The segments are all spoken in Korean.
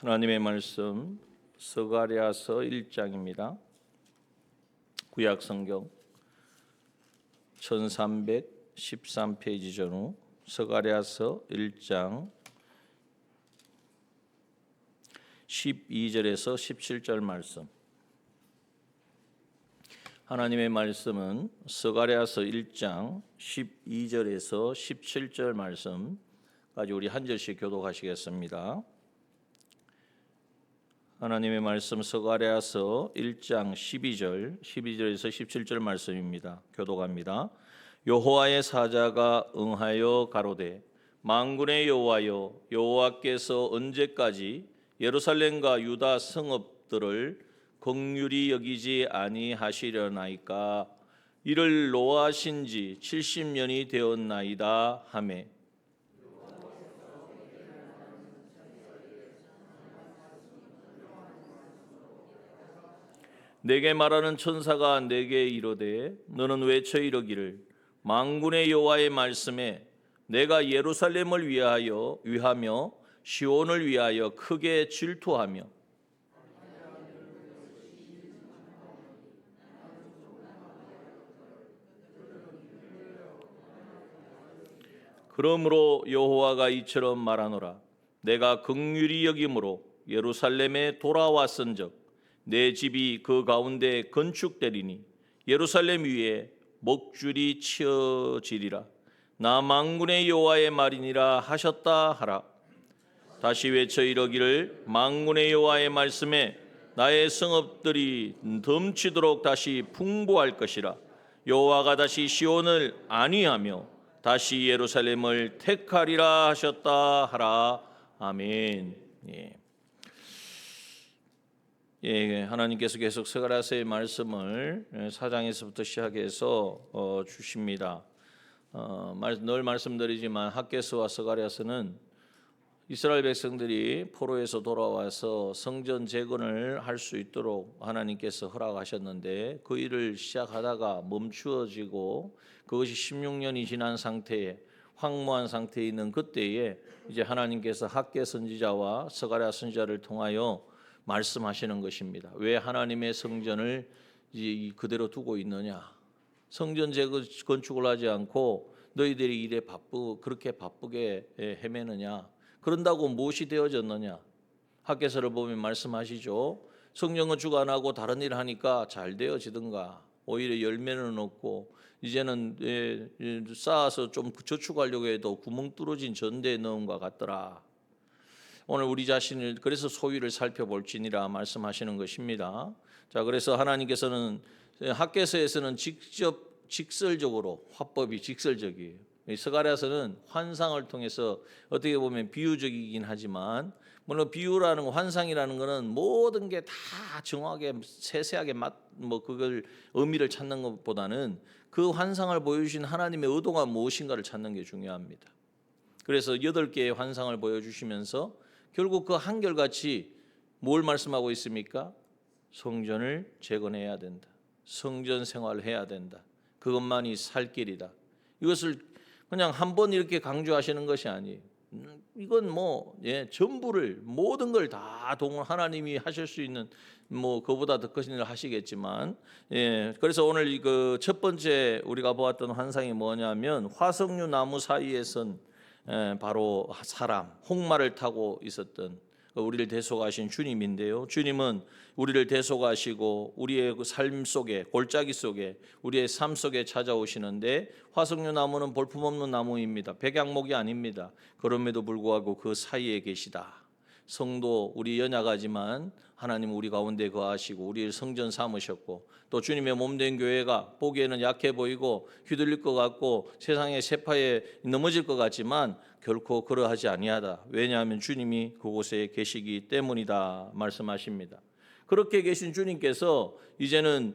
하나님의 말씀 스가랴서 1장입니다. 구약 성경 1313페이지 전후 스가랴서 1장 12절에서 17절 말씀. 하나님의 말씀은 스가랴서 1장 12절에서 17절 말씀까지 우리 한 절씩 교독하시겠습니다. 하나님의 말씀 스가랴서 1장 12절에서 17절 말씀입니다. 교독합니다. 여호와의 사자가 응하여 가로되 만군의 여호와여, 여호와께서 언제까지 예루살렘과 유다 성읍들을 긍휼히 여기지 아니하시려나이까? 이를 노하신 지 70년이 되었나이다 하매 내게 말하는 천사가 내게 이르되 너는 외쳐 이르기를 만군의 여호와의 말씀에 내가 예루살렘을 위하며 시온을 위하여 크게 질투하며 그러므로 여호와가 이처럼 말하노라. 내가 긍휼히 여김으로 예루살렘에 돌아왔은즉 내 집이 그 가운데 건축되리니 예루살렘 위에 목줄이 치어지리라. 나 만군의 여호와의 말이니라 하셨다 하라. 다시 외쳐 이르기를 만군의 여호와의 말씀에 나의 성읍들이 덤치도록 다시 풍부할 것이라. 여호와가 다시 시온을 안위하며 다시 예루살렘을 택하리라 하셨다 하라. 아멘. 하나님께서 계속 스가랴서의 말씀을 4장에서부터 시작해서 주십니다. 늘 말씀드리지만 학개서와 스가랴서는 이스라엘 백성들이 포로에서 돌아와서 성전 재건을 할 수 있도록 하나님께서 허락하셨는데 그 일을 시작하다가 멈추어지고 그것이 16년이 지난 상태에 황무한 상태에 있는 그때에 이제 하나님께서 학개 선지자와 스가랴 선지자를 통하여 말씀하시는 것입니다. 왜 하나님의 성전을 그대로 두고 있느냐? 성전 재건축을 하지 않고 너희들이 일에 그렇게 바쁘게 헤매느냐? 그런다고 무엇이 되어졌느냐? 학개서를 보면 말씀하시죠. 성전 건축 안 하고 다른 일 하니까 잘 되어지든가 오히려 열매는 없고 이제는 쌓아서 좀 저축하려고 해도 구멍 뚫어진 전대에 넣은 것 같더라. 오늘 우리 자신을 그래서 소위를 살펴볼지니라 말씀하시는 것입니다. 자, 그래서 하나님께서는 학개서에서는 직설적으로 화법이 직설적이에요. 스가랴서는 환상을 통해서 어떻게 보면 비유적이긴 하지만 물론 비유라는 거, 환상이라는 것은 모든 게 다 정확하게 세세하게 그걸 의미를 찾는 것보다는 그 환상을 보여주신 하나님의 의도가 무엇인가를 찾는 게 중요합니다. 그래서 8개의 환상을 보여주시면서 결국 그 한결같이 뭘 말씀하고 있습니까? 성전을 재건해야 된다. 성전 생활을 해야 된다. 그것만이 살 길이다. 이것을 그냥 한 번 이렇게 강조하시는 것이 아니에요. 이건 전부를 모든 걸 다 하나님이 하실 수 있는 그보다 더 큰 일을 하시겠지만 그래서 오늘 그 첫 번째 우리가 보았던 환상이 뭐냐면 화석류 나무 사이에 선 바로 사람 홍마를 타고 있었던 우리를 대속하신 주님인데요. 주님은 우리를 대속하시고 우리의 그 삶 속에 골짜기 속에 우리의 삶 속에 찾아오시는데 화석류 나무는 볼품없는 나무입니다. 백양목이 아닙니다. 그럼에도 불구하고 그 사이에 계시다. 성도 우리 연약하지만 하나님 우리 가운데 거하시고 우리를 성전 삼으셨고 또 주님의 몸된 교회가 보기에는 약해 보이고 휘둘릴 것 같고 세상의 세파에 넘어질 것 같지만 결코 그러하지 아니하다. 왜냐하면 주님이 그곳에 계시기 때문이다 말씀하십니다. 그렇게 계신 주님께서 이제는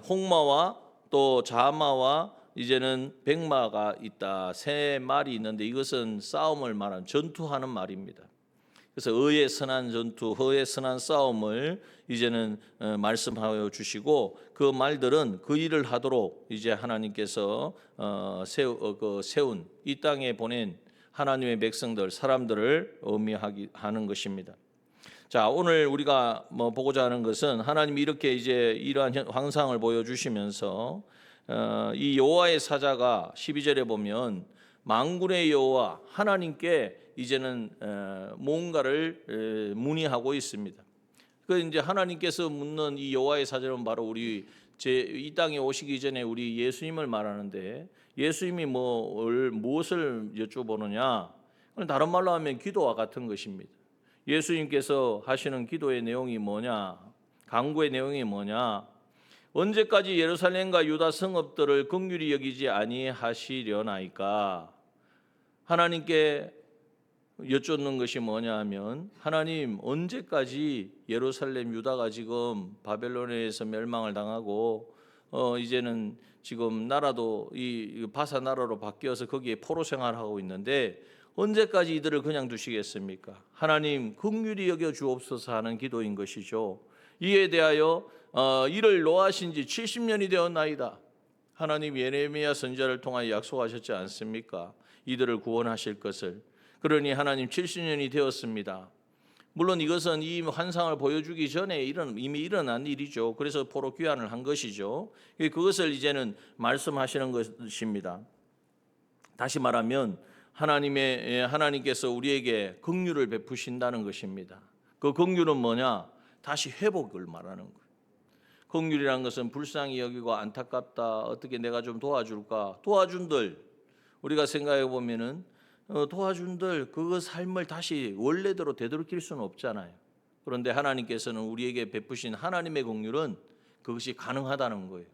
홍마와 또 자마와 이제는 백마가 있다. 세 말이 있는데 이것은 싸움을 말하는 전투하는 말입니다. 그래서 의의 선한 전투, 의의 선한 싸움을 이제는 말씀하여 주시고 그 말들은 그 일을 하도록 이제 하나님께서 세운 이 땅에 보낸 하나님의 백성들, 사람들을 의미하는 것입니다. 자, 오늘 우리가 보고자 하는 것은 하나님이 이렇게 이제 이러한 환상을 보여주시면서 이 여호와의 사자가 12절에 보면 만군의 여호와 하나님께 이제는 뭔가를 문의하고 있습니다. 그 이제 하나님께서 묻는 이 여호와의 사자는 바로 우리 이 땅에 오시기 전에 우리 예수님을 말하는데, 예수님이 무엇을 여쭤보느냐? 다른 말로 하면 기도와 같은 것입니다. 예수님께서 하시는 기도의 내용이 뭐냐? 간구의 내용이 뭐냐? 언제까지 예루살렘과 유다 성읍들을 긍휼히 여기지 아니하시려나이까? 하나님께 여쭙는 것이 뭐냐 하면, 하나님 언제까지 예루살렘 유다가 지금 바벨론에 의해서 멸망을 당하고 이제는 지금 나라도 이 바사 나라로 바뀌어서 거기에 포로 생활하고 있는데 언제까지 이들을 그냥 두시겠습니까? 하나님 긍휼히 여겨 주옵소서 하는 기도인 것이죠. 이에 대하여 이를 노하신 지 70년이 되었나이다. 하나님 예레미야 선지자를 통하여 약속하셨지 않습니까? 이들을 구원하실 것을. 그러니 하나님 70년이 되었습니다. 물론 이것은 이 환상을 보여주기 전에 이미 일어난 일이죠. 그래서 포로 귀환을 한 것이죠. 그것을 이제는 말씀하시는 것입니다. 다시 말하면 하나님께서 우리에게 긍휼을 베푸신다는 것입니다. 그 긍휼은 뭐냐? 다시 회복을 말하는 거예요. 긍휼이라는 것은 불쌍히 여기고 안타깝다, 어떻게 내가 좀 도와줄까? 도와준들, 우리가 생각해 보면은 도와준들 그 삶을 다시 원래대로 되돌릴 수는 없잖아요. 그런데 하나님께서는 우리에게 베푸신 하나님의 긍휼은 그것이 가능하다는 거예요.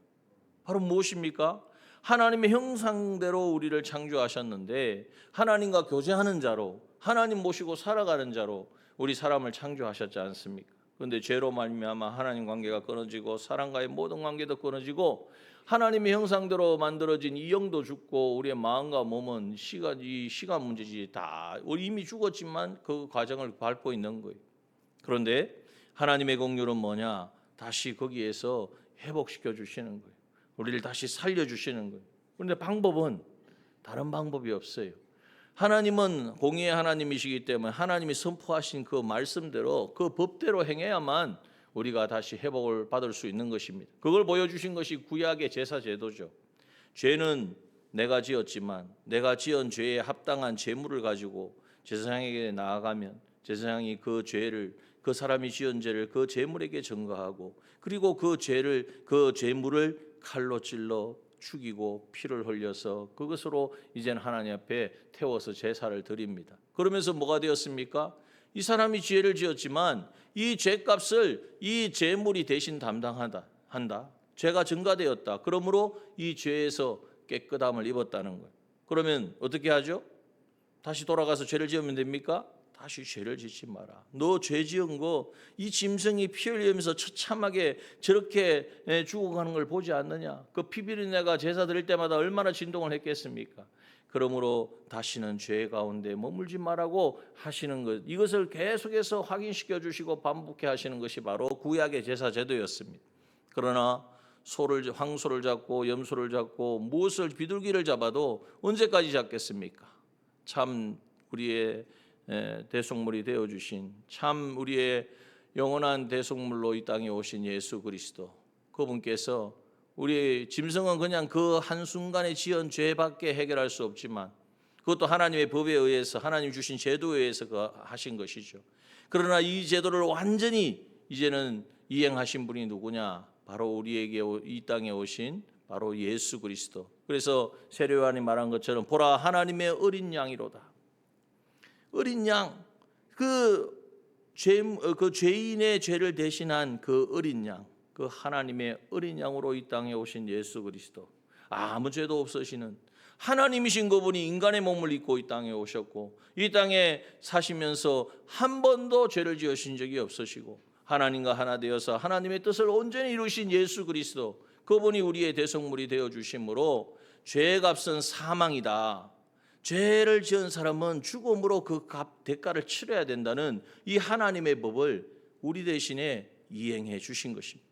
바로 무엇입니까? 하나님의 형상대로 우리를 창조하셨는데 하나님과 교제하는 자로, 하나님 모시고 살아가는 자로 우리 사람을 창조하셨지 않습니까? 그런데 죄로 말미암아 하나님 관계가 끊어지고 사람과의 모든 관계도 끊어지고 하나님의 형상대로 만들어진 이 영도 죽고 우리의 마음과 몸은 이 시간 문제지, 다 이미 죽었지만 그 과정을 밟고 있는 거예요. 그런데 하나님의 긍휼은 뭐냐? 다시 거기에서 회복시켜 주시는 거예요. 우리를 다시 살려주시는 거예요. 그런데 방법은 다른 방법이 없어요. 하나님은 공의의 하나님이시기 때문에 하나님이 선포하신 그 말씀대로 그 법대로 행해야만 우리가 다시 회복을 받을 수 있는 것입니다. 그걸 보여주신 것이 구약의 제사 제도죠. 죄는 내가 지었지만 내가 지은 죄에 합당한 제물을 가지고 제사장에게 나아가면 제사장이 그 죄를, 그 사람이 지은 죄를 그 제물에게 전가하고, 그리고 그 제물을 칼로 찔러 죽이고 피를 흘려서 그것으로 이제는 하나님 앞에 태워서 제사를 드립니다. 그러면서 뭐가 되었습니까? 이 사람이 죄를 지었지만 이 죄값을 이 제물이 대신 한다. 죄가 증가되었다. 그러므로 이 죄에서 깨끗함을 입었다는 거예요. 그러면 어떻게 하죠? 다시 돌아가서 죄를 지으면 됩니까? 다시 죄를 짓지 마라. 너 죄 지은 거 이 짐승이 피 흘리면서 처참하게 저렇게 죽어가는 걸 보지 않느냐? 그 피비린내가 제사 드릴 때마다 얼마나 진동을 했겠습니까? 그러므로 다시는 죄 가운데 머물지 말라고 하시는 것, 이것을 계속해서 확인시켜 주시고 반복해 하시는 것이 바로 구약의 제사 제도였습니다. 그러나 황소를 잡고 염소를 잡고 무엇을 비둘기를 잡아도 언제까지 잡겠습니까? 참 우리의 대속물이 되어주신, 참 우리의 영원한 대속물로 이 땅에 오신 예수 그리스도, 그분께서 우리의 짐승은 그냥 그 한순간에 지은 죄밖에 해결할 수 없지만 그것도 하나님의 법에 의해서, 하나님 주신 제도에 의해서 하신 것이죠. 그러나 이 제도를 완전히 이제는 이행하신 분이 누구냐? 바로 우리에게 이 땅에 오신 바로 예수 그리스도. 그래서 세례요한이 말한 것처럼 보라 하나님의 어린 양이로다. 어린 양, 그 죄인의 죄를 대신한 그 어린 양, 그 하나님의 어린 양으로 이 땅에 오신 예수 그리스도, 아무 죄도 없으시는 하나님이신 그분이 인간의 몸을 입고 이 땅에 오셨고 이 땅에 사시면서 한 번도 죄를 지으신 적이 없으시고 하나님과 하나 되어서 하나님의 뜻을 온전히 이루신 예수 그리스도, 그분이 우리의 대속물이 되어주심으로 죄의 값은 사망이다. 죄를 지은 사람은 죽음으로 그 대가를 치러야 된다는 이 하나님의 법을 우리 대신에 이행해 주신 것입니다.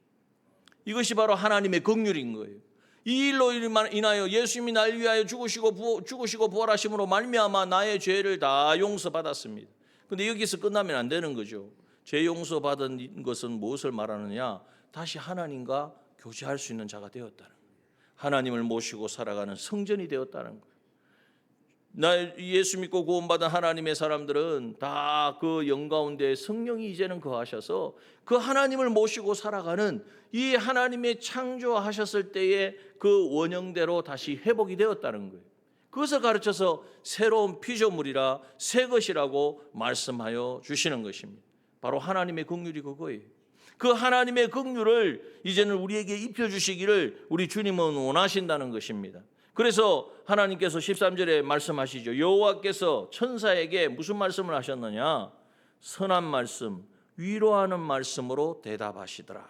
이것이 바로 하나님의 긍휼인 거예요. 이 일로 인하여 예수님이 날 위하여 죽으시고 부활하심으로 말미암아 나의 죄를 다 용서받았습니다. 그런데 여기서 끝나면 안 되는 거죠. 죄 용서 받은 것은 무엇을 말하느냐? 다시 하나님과 교제할 수 있는 자가 되었다는 거예요. 하나님을 모시고 살아가는 성전이 되었다는 거예요. 나 예수 믿고 구원받은 하나님의 사람들은 다 그 영가운데 성령이 이제는 거하셔서 그 하나님을 모시고 살아가는 이 하나님의 창조하셨을 때의 그 원형대로 다시 회복이 되었다는 거예요. 그것을 가르쳐서 새로운 피조물이라 새 것이라고 말씀하여 주시는 것입니다. 바로 하나님의 긍휼이 그거예요. 그 하나님의 긍휼을 이제는 우리에게 입혀주시기를 우리 주님은 원하신다는 것입니다. 그래서 하나님께서 13절에 말씀하시죠. 여호와께서 천사에게 무슨 말씀을 하셨느냐? 선한 말씀, 위로하는 말씀으로 대답하시더라.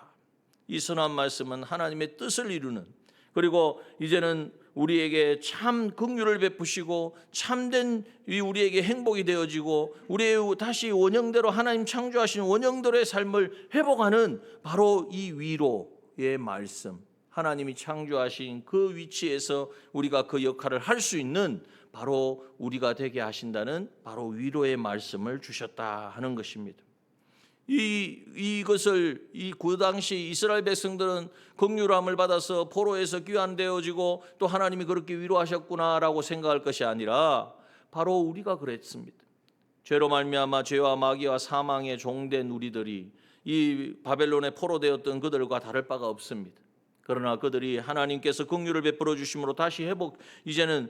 이 선한 말씀은 하나님의 뜻을 이루는, 그리고 이제는 우리에게 참 긍휼을 베푸시고 참된 우리에게 행복이 되어지고 우리의 다시 원형대로 하나님 창조하신 원형대로의 삶을 회복하는 바로 이 위로의 말씀, 하나님이 창조하신 그 위치에서 우리가 그 역할을 할 수 있는 바로 우리가 되게 하신다는 바로 위로의 말씀을 주셨다 하는 것입니다. 이것을 그 당시 이스라엘 백성들은 긍휼함을 받아서 포로에서 귀환되어지고 또 하나님이 그렇게 위로하셨구나라고 생각할 것이 아니라 바로 우리가 그랬습니다. 죄로 말미암아 죄와 마귀와 사망의 종된 우리들이 이 바벨론의 포로되었던 그들과 다를 바가 없습니다. 그러나 그들이 하나님께서 긍휼을 베풀어 주심으로 다시 회복, 이제는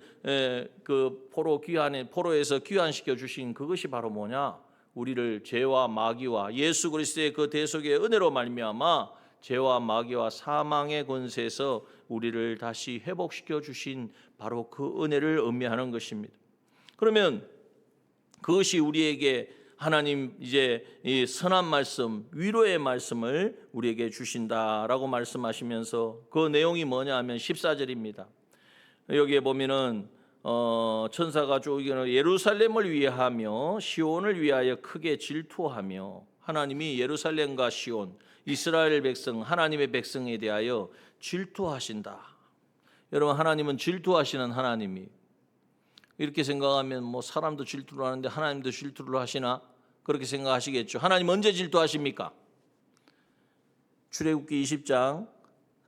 그 포로에서 귀환시켜 주신 그것이 바로 뭐냐? 우리를 죄와 마귀와 예수 그리스도의 그 대속의 은혜로 말미암아 죄와 마귀와 사망의 권세에서 우리를 다시 회복시켜 주신 바로 그 은혜를 의미하는 것입니다. 그러면 그것이 우리에게 하나님 이제 이 선한 말씀, 위로의 말씀을 우리에게 주신다라고 말씀하시면서 그 내용이 뭐냐 하면 14절입니다. 여기에 보면은 천사가 예루살렘을 위하며 시온을 위하여 크게 질투하며, 하나님이 예루살렘과 시온, 이스라엘 백성, 하나님의 백성에 대하여 질투하신다. 여러분, 하나님은 질투하시는 하나님이, 이렇게 생각하면 뭐 사람도 질투를 하는데 하나님도 질투를 하시나? 그렇게 생각하시겠죠. 하나님 언제 질투하십니까? 출애굽기 20장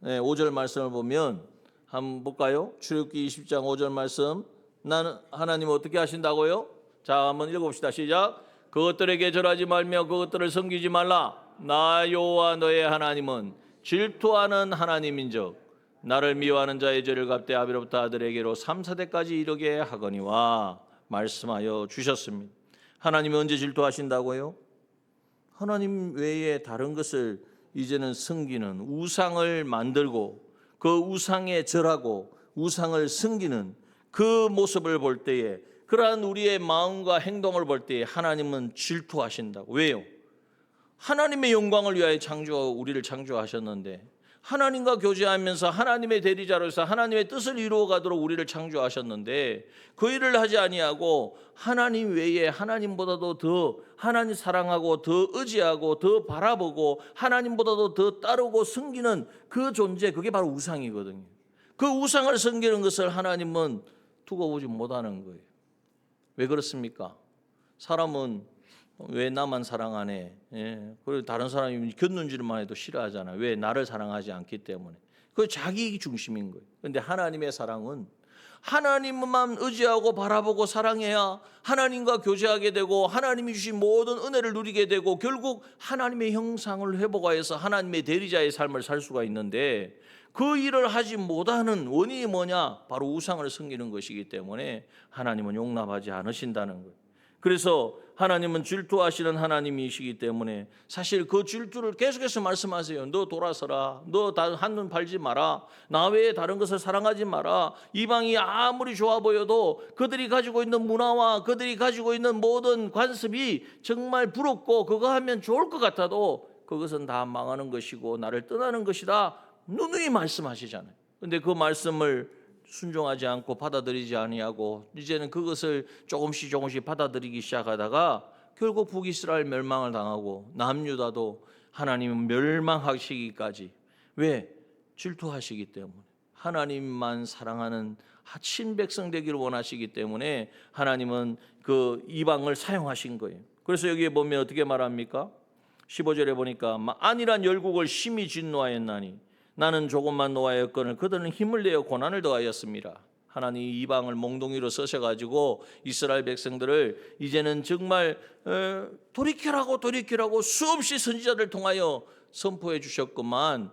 5절 말씀을 보면 한번 볼까요? 출애굽기 20장 5절 말씀. 나는 하나님 어떻게 하신다고요? 자, 한번 읽어봅시다. 시작. 그것들에게 절하지 말며 그것들을 섬기지 말라. 나 여호와 너의 하나님은 질투하는 하나님인즉 나를 미워하는 자의 죄를 갚되 아비로부터 아들에게로 3, 4대까지 이르게 하거니와 말씀하여 주셨습니다. 하나님이 언제 질투하신다고요? 하나님 외에 다른 것을 이제는 섬기는, 우상을 만들고 그 우상에 절하고 우상을 섬기는 그 모습을 볼 때에, 그러한 우리의 마음과 행동을 볼 때에 하나님은 질투하신다고. 왜요? 하나님의 영광을 위하여 우리를 창조하셨는데, 하나님과 교제하면서 하나님의 대리자로서 하나님의 뜻을 이루어가도록 우리를 창조하셨는데 그 일을 하지 아니하고 하나님 외에 하나님보다도 더 하나님 사랑하고 더 의지하고 더 바라보고 하나님보다도 더 따르고 섬기는 그 존재, 그게 바로 우상이거든요. 그 우상을 섬기는 것을 하나님은 두고 보지 못하는 거예요. 왜 그렇습니까? 사람은 왜 나만 사랑하네? 그리고 다른 사람이 곁눈질만 해도 싫어하잖아요. 왜? 나를 사랑하지 않기 때문에. 그 자기 중심인 거예요. 그런데 하나님의 사랑은 하나님만 의지하고 바라보고 사랑해야 하나님과 교제하게 되고 하나님이 주신 모든 은혜를 누리게 되고 결국 하나님의 형상을 회복하여서 하나님의 대리자의 삶을 살 수가 있는데, 그 일을 하지 못하는 원인이 뭐냐? 바로 우상을 섬기는 것이기 때문에 하나님은 용납하지 않으신다는 거예요. 그래서 하나님은 질투하시는 하나님이시기 때문에 사실 그 질투를 계속해서 말씀하세요. 너 돌아서라. 너 한눈 팔지 마라. 나 외에 다른 것을 사랑하지 마라. 이방이 아무리 좋아 보여도 그들이 가지고 있는 문화와 그들이 가지고 있는 모든 관습이 정말 부럽고 그거 하면 좋을 것 같아도 그것은 다 망하는 것이고 나를 떠나는 것이다. 누누이 말씀하시잖아요. 그런데 그 말씀을 순종하지 않고 받아들이지 아니하고 이제는 그것을 조금씩 받아들이기 시작하다가 결국 북이스라엘 멸망을 당하고 남유다도 하나님은 멸망하시기까지. 왜? 질투하시기 때문에. 하나님만 사랑하는 친백성 되기를 원하시기 때문에 하나님은 그 이방을 사용하신 거예요. 그래서 여기에 보면 어떻게 말합니까? 15절에 보니까 안이란 열국을 심히 진노하였나니 나는 조금만 노하였거늘 그들은 힘을 내어 고난을 더하였습니다. 하나님 이방을 몽둥이로 쓰셔가지고 이스라엘 백성들을 이제는 정말 돌이키라고 수없이 선지자들 통하여 선포해 주셨구만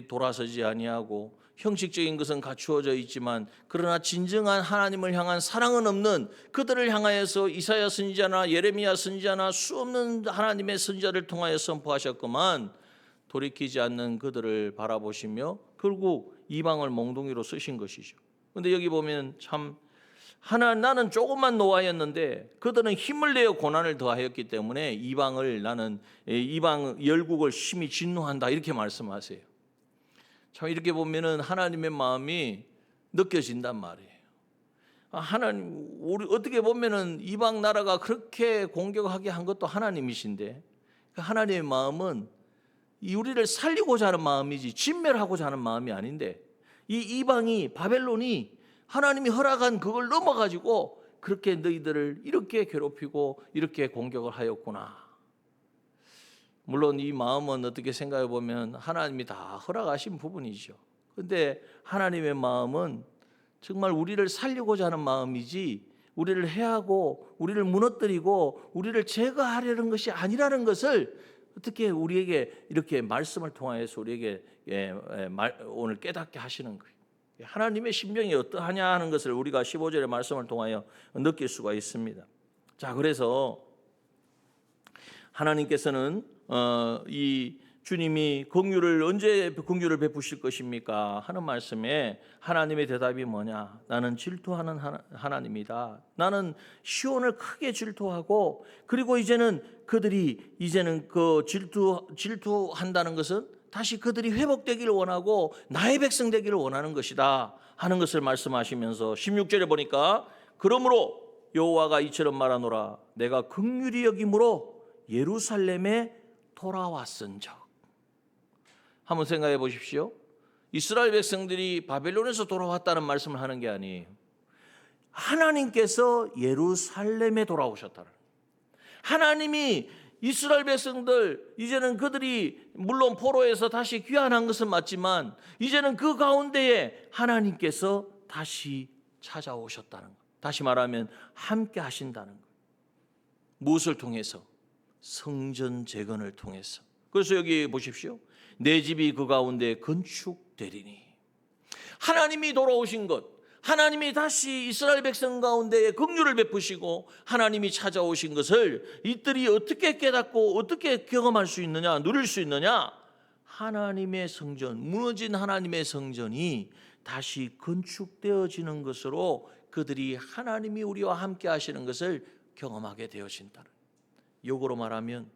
돌아서지 아니하고 형식적인 것은 갖추어져 있지만 그러나 진정한 하나님을 향한 사랑은 없는 그들을 향하여서 이사야 선지자나 예레미야 선지자나 수없는 하나님의 선지자를 통하여 선포하셨구만 돌이키지 않는 그들을 바라보시며 결국 이방을 몽둥이로 쓰신 것이죠. 그런데 여기 보면 참 나는 조금만 노하였는데 그들은 힘을 내어 고난을 더하였기 때문에 나는 이방 열국을 심히 진노한다 이렇게 말씀하세요. 참 이렇게 보면은 하나님의 마음이 느껴진단 말이에요. 하나님 우리 어떻게 보면은 이방 나라가 그렇게 공격하게 한 것도 하나님이신데 하나님의 마음은 우리를 살리고자 하는 마음이지 진멸하고자 하는 마음이 아닌데 이 이방이 바벨론이 하나님이 허락한 그걸 넘어가지고 그렇게 너희들을 이렇게 괴롭히고 이렇게 공격을 하였구나. 물론 이 마음은 어떻게 생각해 보면 하나님이 다 허락하신 부분이죠. 그런데 하나님의 마음은 정말 우리를 살리고자 하는 마음이지 우리를 해하고 우리를 무너뜨리고 우리를 제거하려는 것이 아니라는 것을 어떻게 우리에게 이렇게 말씀을 통하여서 우리에게 오늘 깨닫게 하시는 거예요. 하나님의 심정이 어떠하냐 하는 것을 우리가 15절의 말씀을 통하여 느낄 수가 있습니다. 자, 그래서 하나님께서는 이 주님이 언제 긍휼을 베푸실 것입니까? 하는 말씀에 하나님의 대답이 뭐냐? 나는 질투하는 하나님이다. 나는 시온을 크게 질투하고 그리고 이제는 그 질투한다는 것은 다시 그들이 회복되기를 원하고 나의 백성 되기를 원하는 것이다 하는 것을 말씀하시면서 16절에 보니까 그러므로 여호와가 이처럼 말하노라 내가 긍휼히 여김으로 예루살렘에 돌아왔은적. 한번 생각해 보십시오. 이스라엘 백성들이 바벨론에서 돌아왔다는 말씀을 하는 게 아니에요. 하나님께서 예루살렘에 돌아오셨다는. 하나님이 이스라엘 백성들 이제는 그들이 물론 포로에서 다시 귀환한 것은 맞지만 이제는 그 가운데에 하나님께서 다시 찾아오셨다는 것. 다시 말하면 함께 하신다는 것. 무엇을 통해서? 성전 재건을 통해서. 그래서 여기 보십시오. 내 집이 그 가운데 건축되리니. 하나님이 돌아오신 것, 하나님이 다시 이스라엘 백성 가운데에 긍휼을 베푸시고 하나님이 찾아오신 것을 이들이 어떻게 깨닫고 어떻게 경험할 수 있느냐, 누릴 수 있느냐? 하나님의 성전, 무너진 하나님의 성전이 다시 건축되어지는 것으로 그들이 하나님이 우리와 함께 하시는 것을 경험하게 되어진다는. 역으로 말하면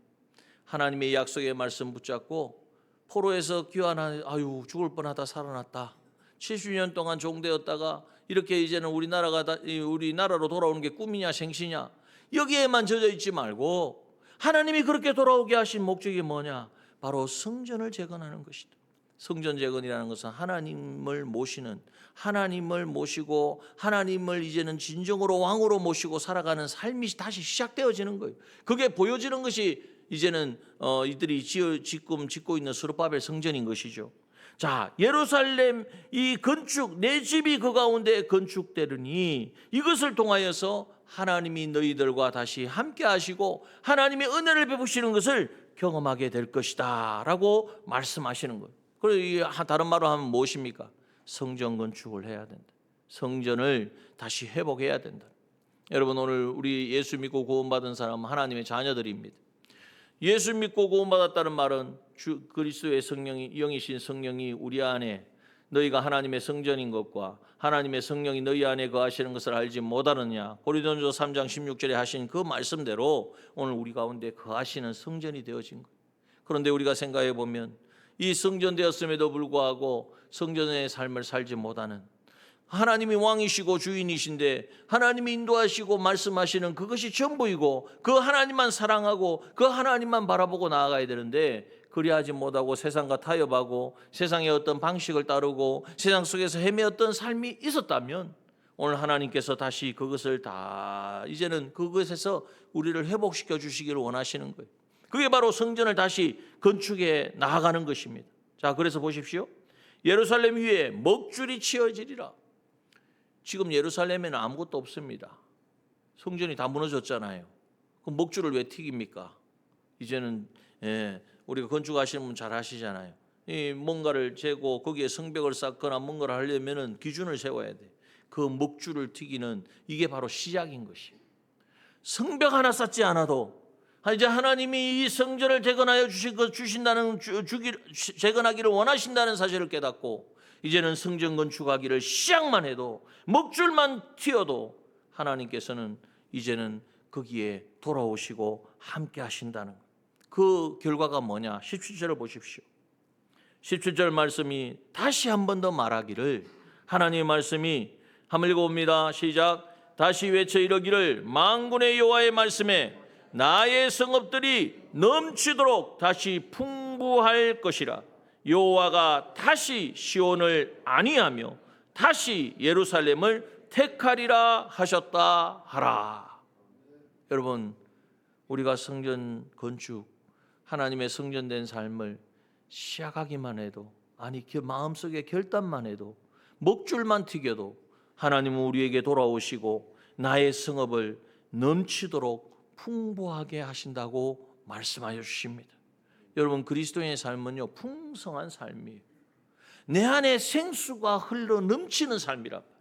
하나님의 약속의 말씀 붙잡고 포로에서 귀환한 죽을 뻔하다 살아났다. 70년 동안 종되었다가 이렇게 이제는 우리나라로 돌아오는 게 꿈이냐 생시냐 여기에만 젖어 있지 말고 하나님이 그렇게 돌아오게 하신 목적이 뭐냐? 바로 성전을 재건하는 것이다. 성전 재건이라는 것은 하나님을 모시고 하나님을 이제는 진정으로 왕으로 모시고 살아가는 삶이 다시 시작되어지는 거예요. 그게 보여지는 것이 이제는 이들이 지금 짓고 있는 스룹바벨 성전인 것이죠. 자, 예루살렘 이 건축, 내 집이 그 가운데 건축되느니 이것을 통하여서 하나님이 너희들과 다시 함께 하시고 하나님의 은혜를 베푸시는 것을 경험하게 될 것이다 라고 말씀하시는 거예요. 그리고 다른 말로 하면 무엇입니까? 성전 건축을 해야 된다. 성전을 다시 회복해야 된다. 여러분, 오늘 우리 예수 믿고 구원받은 사람은 하나님의 자녀들입니다. 예수 믿고 구원받았다는 말은 주 그리스도의 성령이, 영이신 성령이 우리 안에, 너희가 하나님의 성전인 것과 하나님의 성령이 너희 안에 거하시는 것을 알지 못하느냐. 고린도전서 3장 16절에 하신 그 말씀대로 오늘 우리 가운데 거하시는 성전이 되어진 거예요. 그런데 우리가 생각해 보면 이 성전 되었음에도 불구하고 성전의 삶을 살지 못하는, 하나님이 왕이시고 주인이신데 하나님이 인도하시고 말씀하시는 그것이 전부이고 그 하나님만 사랑하고 그 하나님만 바라보고 나아가야 되는데 그리하지 못하고 세상과 타협하고 세상의 어떤 방식을 따르고 세상 속에서 헤매었던 삶이 있었다면 오늘 하나님께서 다시 그것을 다 이제는 그것에서 우리를 회복시켜 주시기를 원하시는 거예요. 그게 바로 성전을 다시 건축해 나아가는 것입니다. 자, 그래서 보십시오. 예루살렘 위에 먹줄이 치어지리라. 지금 예루살렘에는 아무것도 없습니다. 성전이 다 무너졌잖아요. 그럼 먹줄을 왜 튀깁니까? 이제는 우리가 건축하시는 분 잘 아시잖아요. 이 뭔가를 재고 거기에 성벽을 쌓거나 뭔가를 하려면은 기준을 세워야 돼. 그 먹줄을 튀기는 이게 바로 시작인 것이에요. 성벽 하나 쌓지 않아도 이제 하나님이 이 성전을 재건하여 재건하기를 원하신다는 사실을 깨닫고 이제는 성전 건축하기를 시작만 해도 먹줄만 튀어도 하나님께서는 이제는 거기에 돌아오시고 함께 하신다는 것. 그 결과가 뭐냐? 17절을 보십시오. 17절 말씀이 다시 한 번 더 말하기를, 하나님의 말씀이 한번 읽어봅니다. 시작. 다시 외쳐 이르기를 만군의 여호와의 말씀에 나의 성읍들이 넘치도록 다시 풍부할 것이라. 여호와가 다시 시온을 안위하며 다시 예루살렘을 택하리라 하셨다 하라. 여러분, 우리가 성전 건축, 하나님의 성전된 삶을 시작하기만 해도, 아니 마음속에 결단만 해도, 먹줄만 튀겨도 하나님은 우리에게 돌아오시고 나의 성읍을 넘치도록 풍부하게 하신다고 말씀하여 주십니다. 여러분, 그리스도인의 삶은요, 풍성한 삶이에요. 내 안에 생수가 흘러 넘치는 삶이란 말이에요.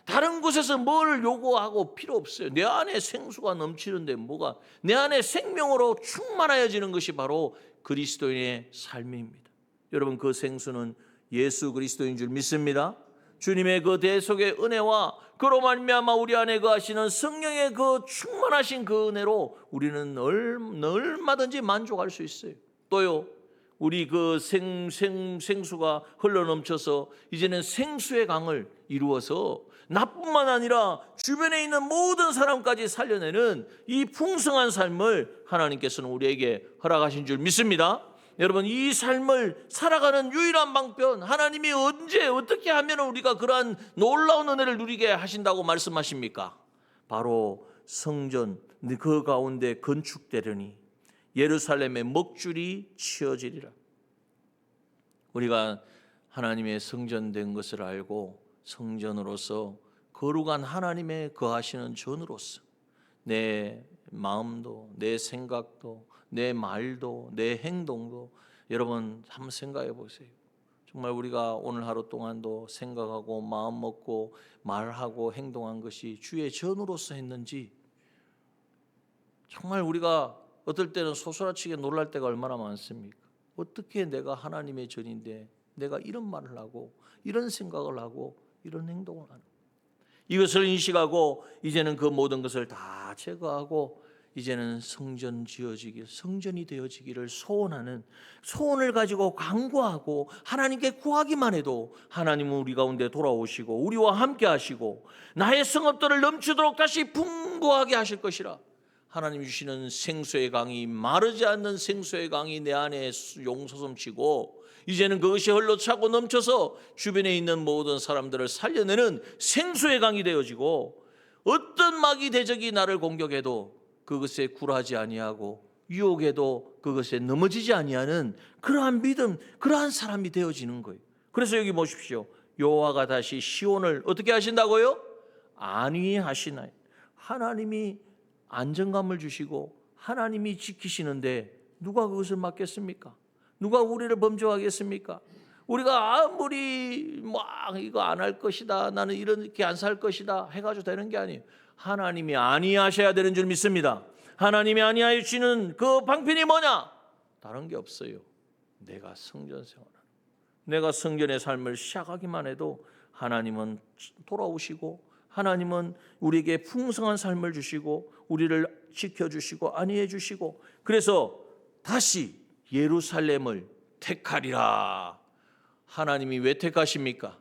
다른 곳에서 뭘 요구하고 필요 없어요. 내 안에 생수가 넘치는데 뭐가, 내 안에 생명으로 충만하여지는 것이 바로 그리스도인의 삶입니다. 여러분, 그 생수는 예수 그리스도인 줄 믿습니다. 주님의 그 대속의 은혜와 그로 말미암아 우리 안에 거하시는 성령의 그 충만하신 그 은혜로 우리는 얼마든지 만족할 수 있어요. 또요, 우리 그 생수가 흘러넘쳐서 이제는 생수의 강을 이루어서 나뿐만 아니라 주변에 있는 모든 사람까지 살려내는 이 풍성한 삶을 하나님께서는 우리에게 허락하신 줄 믿습니다. 여러분, 이 삶을 살아가는 유일한 방편, 하나님이 언제 어떻게 하면 우리가 그러한 놀라운 은혜를 누리게 하신다고 말씀하십니까? 바로 성전 그 가운데 건축되려니 예루살렘의 먹줄이 치어지리라. 우리가 하나님의 성전된 것을 알고 성전으로서 거룩한 하나님의 거하시는 전으로서 내 마음도, 내 생각도, 내 말도, 내 행동도, 여러분 한번 생각해 보세요. 정말 우리가 오늘 하루 동안도 생각하고 마음 먹고 말하고 행동한 것이 주의 전으로서 했는지, 정말 우리가 어떨 때는 소스라치게 놀랄 때가 얼마나 많습니까? 어떻게 내가 하나님의 전인데 내가 이런 말을 하고 이런 생각을 하고 이런 행동을 하는, 이것을 인식하고 이제는 그 모든 것을 다 제거하고 이제는 성전이 되어지기를 소원하는, 소원을 가지고 간구하고 하나님께 구하기만 해도 하나님은 우리 가운데 돌아오시고 우리와 함께 하시고 나의 성읍들을 넘치도록 다시 풍부하게 하실 것이라. 하나님 주시는 생수의 강이, 마르지 않는 생수의 강이 내 안에 용솟음치고 이제는 그것이 흘러차고 넘쳐서 주변에 있는 모든 사람들을 살려내는 생수의 강이 되어지고, 어떤 마귀 대적이 나를 공격해도 그것에 굴하지 아니하고 유혹에도 그것에 넘어지지 아니하는 그러한 믿음, 그러한 사람이 되어지는 거예요. 그래서 여기 보십시오. 여호와가 다시 시온을 어떻게 하신다고요? 안위하시나요? 하나님이 안정감을 주시고 하나님이 지키시는데 누가 그것을 막겠습니까? 누가 우리를 범죄하겠습니까? 우리가 아무리 이거 안 할 것이다, 나는 이렇게 안 살 것이다 해가지고 되는 게 아니에요. 하나님이 안위하셔야 되는 줄 믿습니다. 하나님이 안위하여 주시는 그 방편이 뭐냐? 다른 게 없어요. 내가 성전 생활하는, 내가 성전의 삶을 시작하기만 해도 하나님은 돌아오시고 하나님은 우리에게 풍성한 삶을 주시고 우리를 지켜주시고 안위해 주시고, 그래서 다시 예루살렘을 택하리라. 하나님이 왜 택하십니까?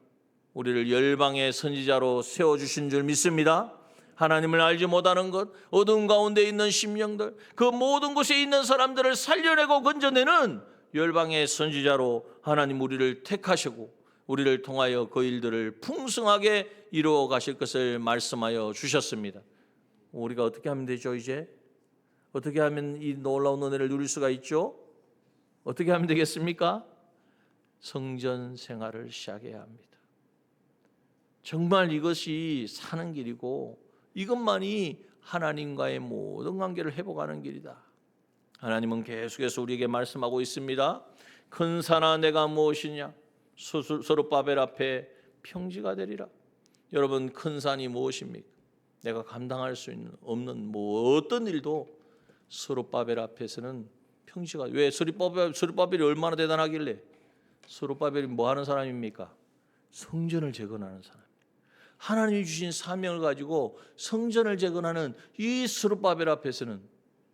우리를 열방의 선지자로 세워주신 줄 믿습니다. 하나님을 알지 못하는 것, 어두운 가운데 있는 심령들, 그 모든 곳에 있는 사람들을 살려내고 건져내는 열방의 선지자로 하나님 우리를 택하시고 우리를 통하여 그 일들을 풍성하게 이루어 가실 것을 말씀하여 주셨습니다. 우리가 어떻게 하면 되죠? 이제 어떻게 하면 이 놀라운 은혜를 누릴 수가 있죠? 어떻게 하면 되겠습니까? 성전 생활을 시작해야 합니다. 정말 이것이 사는 길이고 이것만이 하나님과의 모든 관계를 회복하는 길이다. 하나님은 계속해서 우리에게 말씀하고 있습니다. 큰 산아 내가 무엇이냐? 스룹바벨 앞에 평지가 되리라. 여러분, 큰 산이 무엇입니까? 내가 감당할 수 없는 어떤 일도 스룹바벨 앞에서는 평지가. 왜? 스룹바벨이 얼마나 대단하길래? 스룹바벨이 뭐 하는 사람입니까? 성전을 재건하는 사람. 하나님이 주신 사명을 가지고 성전을 재건하는 이 스룹바벨 앞에서는,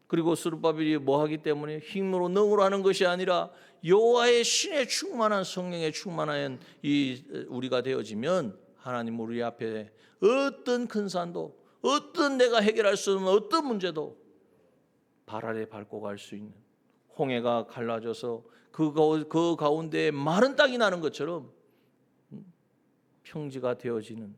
그리고 스룹바벨이 뭐 하기 때문에 힘으로 능으로 하는 것이 아니라 여호와의 신에 충만한, 성령에 충만한 이 우리가 되어지면 하나님 우리 앞에 어떤 큰 산도, 어떤 내가 해결할 수 없는 어떤 문제도 발 아래 밟고 갈 수 있는, 홍해가 갈라져서 그 가운데에 마른 땅이 나는 것처럼 평지가 되어지는,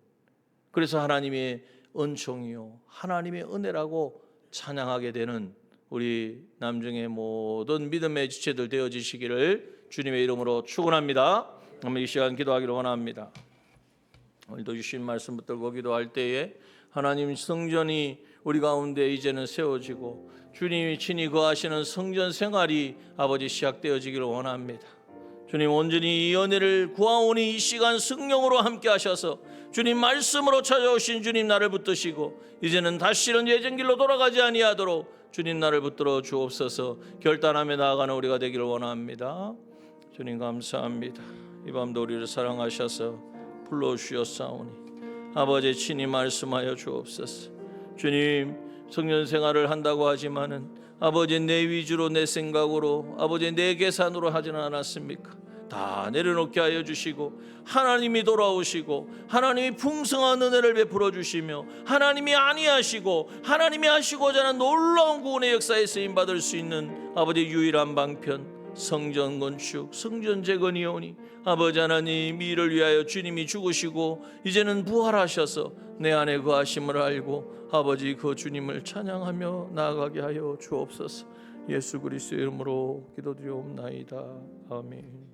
그래서 하나님의 은총이요 하나님의 은혜라고 찬양하게 되는 우리 남중의 모든 믿음의 지체들 되어지시기를 주님의 이름으로 축원합니다. 이 시간 기도하기를 원합니다. 오늘도 주신 말씀 붙들고 기도할 때에 하나님 성전이 우리 가운데 이제는 세워지고 주님이 친히 거하시는 성전 생활이 아버지 시작되어지기를 원합니다. 주님, 온전히 이 은혜를 구하오니 이 시간 성령으로 함께 하셔서 주님 말씀으로 찾아오신 주님 나를 붙드시고 이제는 다시는 예전 길로 돌아가지 아니하도록 주님 나를 붙들어 주옵소서. 결단하며 나아가는 우리가 되기를 원합니다. 주님 감사합니다. 이 밤도 우리를 사랑하셔서 불러주셨사오니 아버지 친히 말씀하여 주옵소서. 주님, 성전 생활을 한다고 하지만은 아버지 내 위주로, 내 생각으로, 아버지 내 계산으로 하지는 않았습니까? 다 내려놓게 하여 주시고 하나님이 돌아오시고 하나님이 풍성한 은혜를 베풀어 주시며 하나님이 아니하시고 하나님이 하시고자 하는 놀라운 구원의 역사에 쓰임받을 수 있는 아버지 유일한 방편 성전 건축, 성전 재건이오니 아버지 하나님, 이를 위하여 주님이 죽으시고 이제는 부활하셔서 내 안에 거하심을 알고 아버지 그 주님을 찬양하며 나아가게 하여 주옵소서. 예수 그리스도의 이름으로 기도드리옵나이다. 아멘.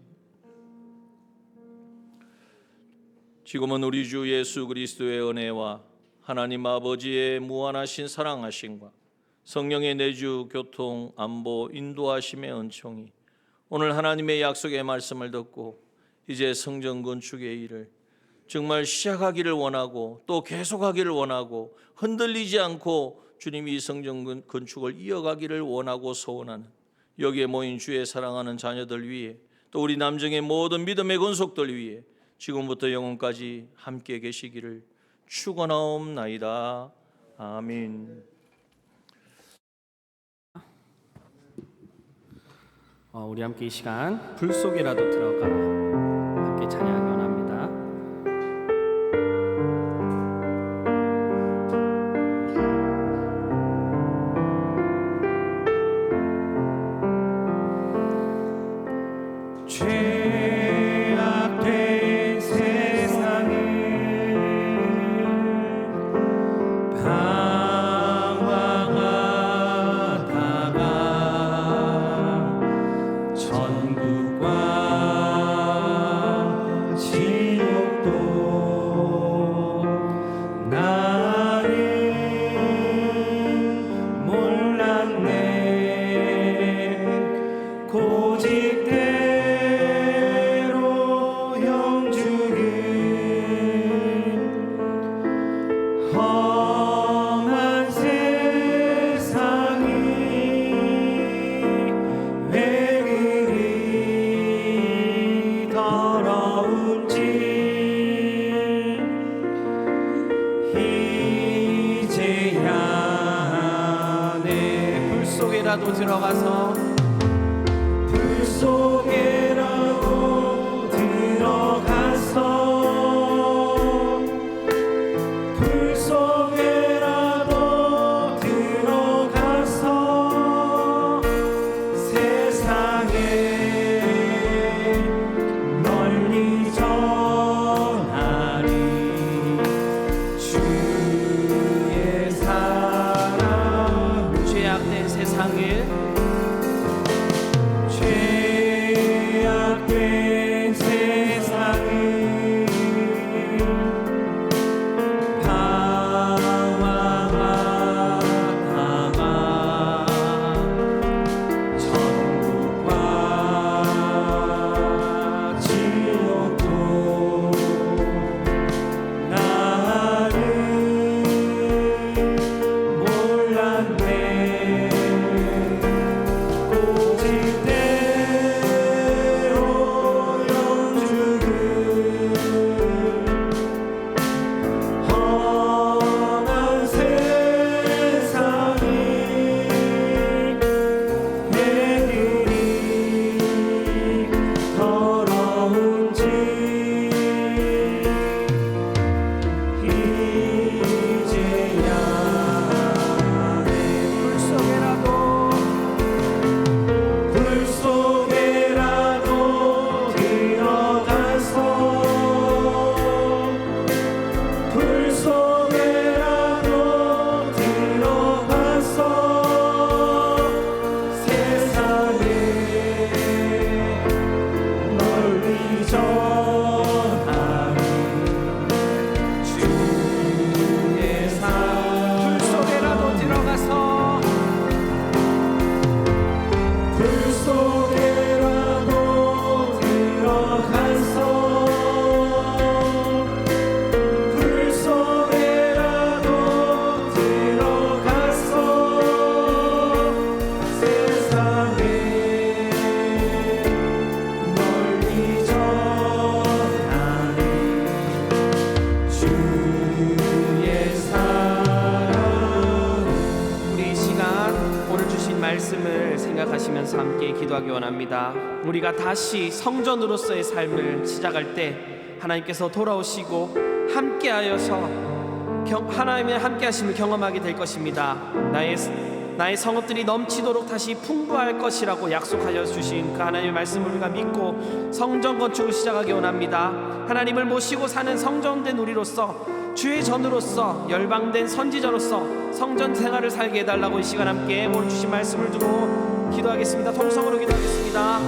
지금은 우리 주 예수 그리스도의 은혜와 하나님 아버지의 무한하신 사랑하심과 성령의 내주 교통 안보 인도하심의 은총이 오늘 하나님의 약속의 말씀을 듣고 이제 성전 건축의 일을 정말 시작하기를 원하고 또 계속하기를 원하고 흔들리지 않고 주님이 이 성전 건축을 이어가기를 원하고 소원하는 여기에 모인 주의 사랑하는 자녀들 위해 또 우리 남정의 모든 믿음의 권속들 위해 지금부터 영원까지 함께 계시기를 축원하옵나이다. 아멘. 우리 함께 이 시간 불 속에라도 들어가라 함께 찬양하기 원합니다. 죄악된 세상에 방황하다가 천국과 지옥도 나는 몰랐네. 고집대로 영주는 험한 세상이 왜 그리 더러운지 이제야 내 불 속에라도 들어가서 불 속에라도 들어가서 불 속에라도 들어가서 세상에 널리 전하리 주의 사랑. 죄악된 세상에 속에라도 들어가서 불 속에라도 들어가서 세상에 널리 전하리 주의 사랑. 우리 이 시간 오늘 주신 말씀을 생각하시면서 함께 기도하기 원합니다. 우리가 다시 성전으로서의 삶을 시작할 때 하나님께서 돌아오시고 함께하여서 하나님의 함께하심을 경험하게 될 것입니다. 나의 성읍들이 넘치도록 다시 풍부할 것이라고 약속하여 주신 그 하나님의 말씀을 우리가 믿고 성전 건축을 시작하기 원합니다. 하나님을 모시고 사는 성전된 우리로서, 주의 전으로서, 열방된 선지자로서 성전 생활을 살게 해달라고 이 시간 함께 오늘 주신 말씀을 두고 기도하겠습니다. 통성으로 기도하겠습니다.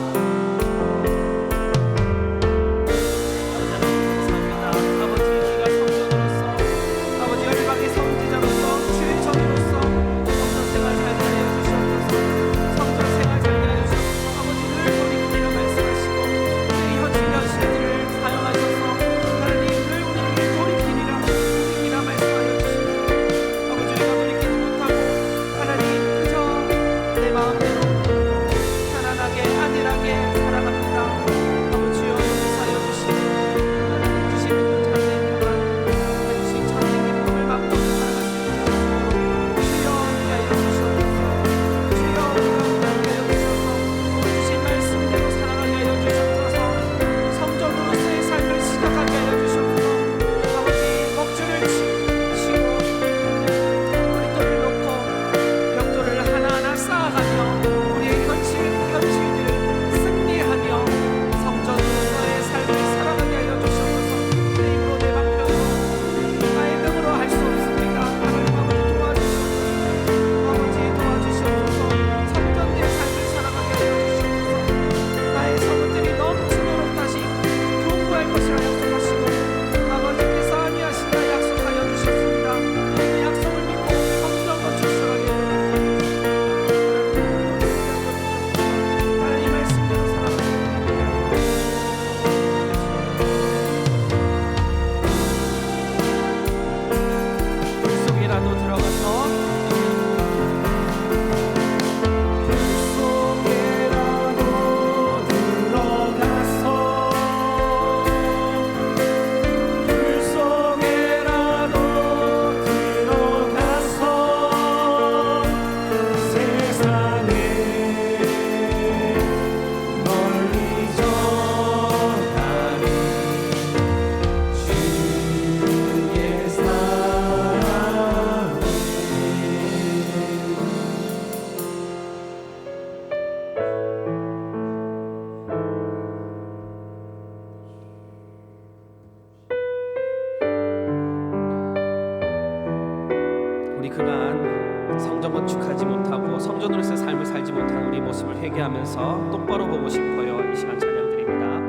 성전 건축하지 못하고 성전으로서의 삶을 살지 못한 우리 모습을 회개하면서 똑바로 보고 싶어요. 이 시간 찬양드립니다.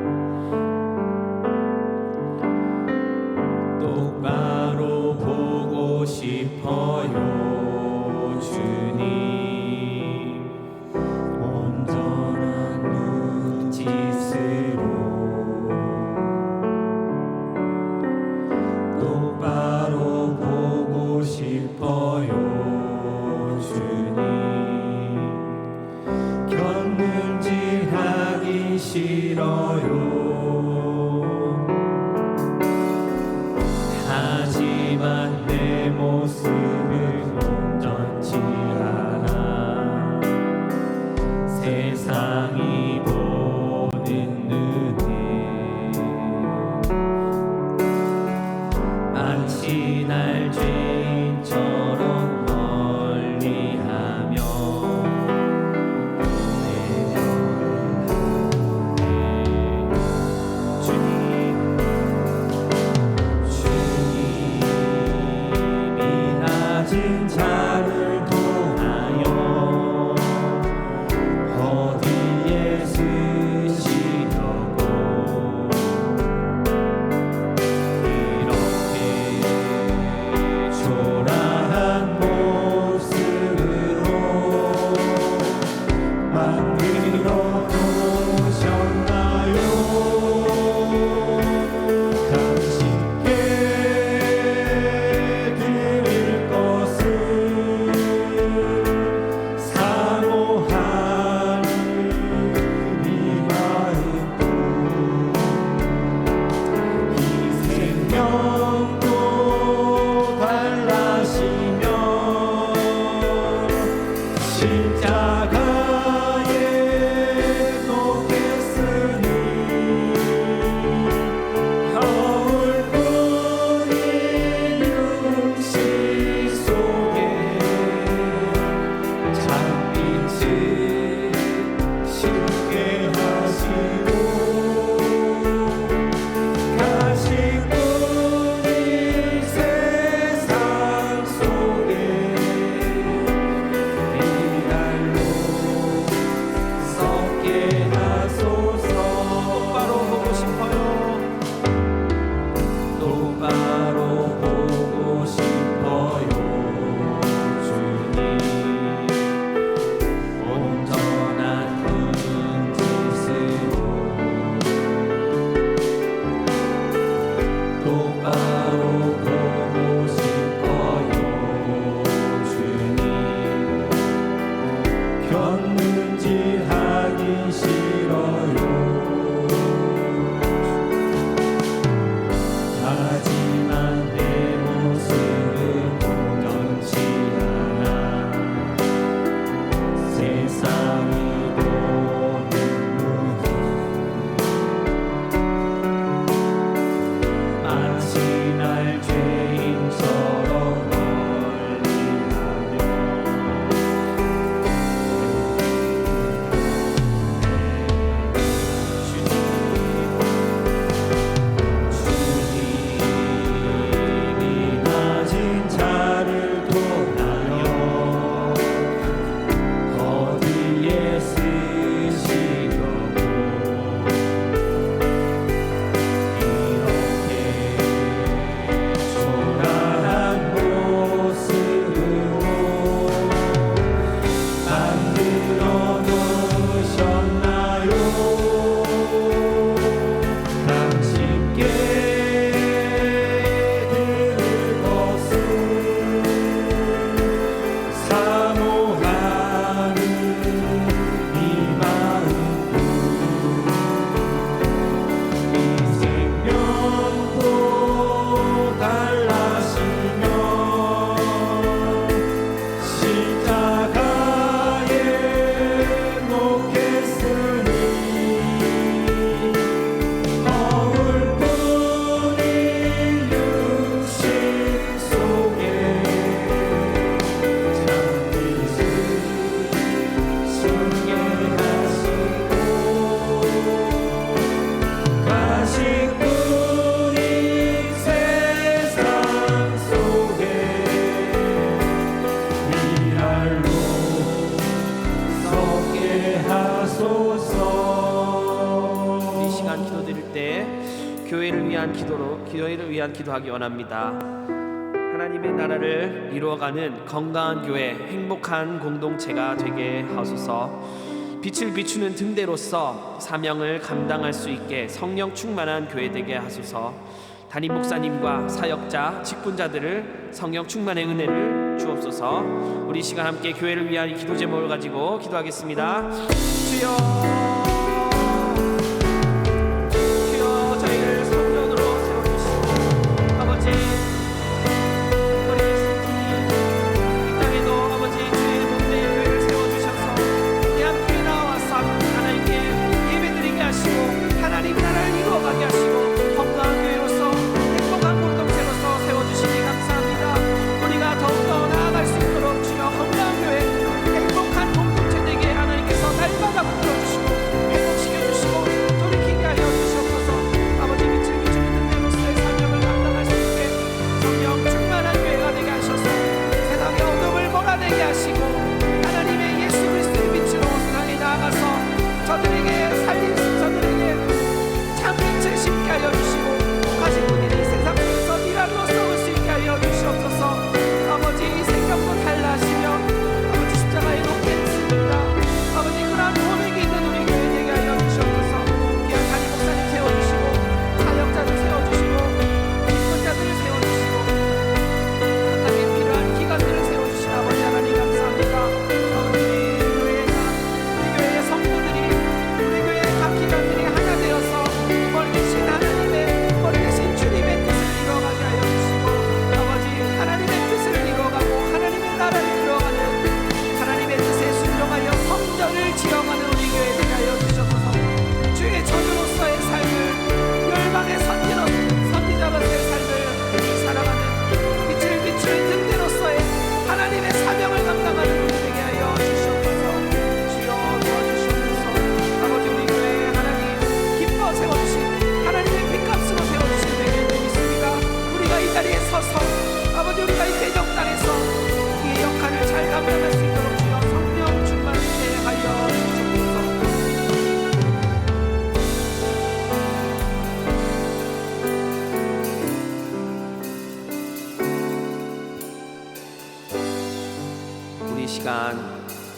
똑바로 보고 싶어요 주님 온전한 눈짓으로 똑바로 보고 싶어요 주님 견눈질하지 교회를 위한 기도하기 원합니다. 하나님의 나라를 이루어가는 건강한 교회, 행복한 공동체가 되게 하소서. 빛을 비추는 등대로서 사명을 감당할 수 있게 성령 충만한 교회 되게 하소서. 담임 목사님과 사역자, 직분자들을 성령 충만의 은혜를 주옵소서. 우리 시간 함께 교회를 위한 기도 제목을 가지고 기도하겠습니다. 주여, 날마다 불러주시고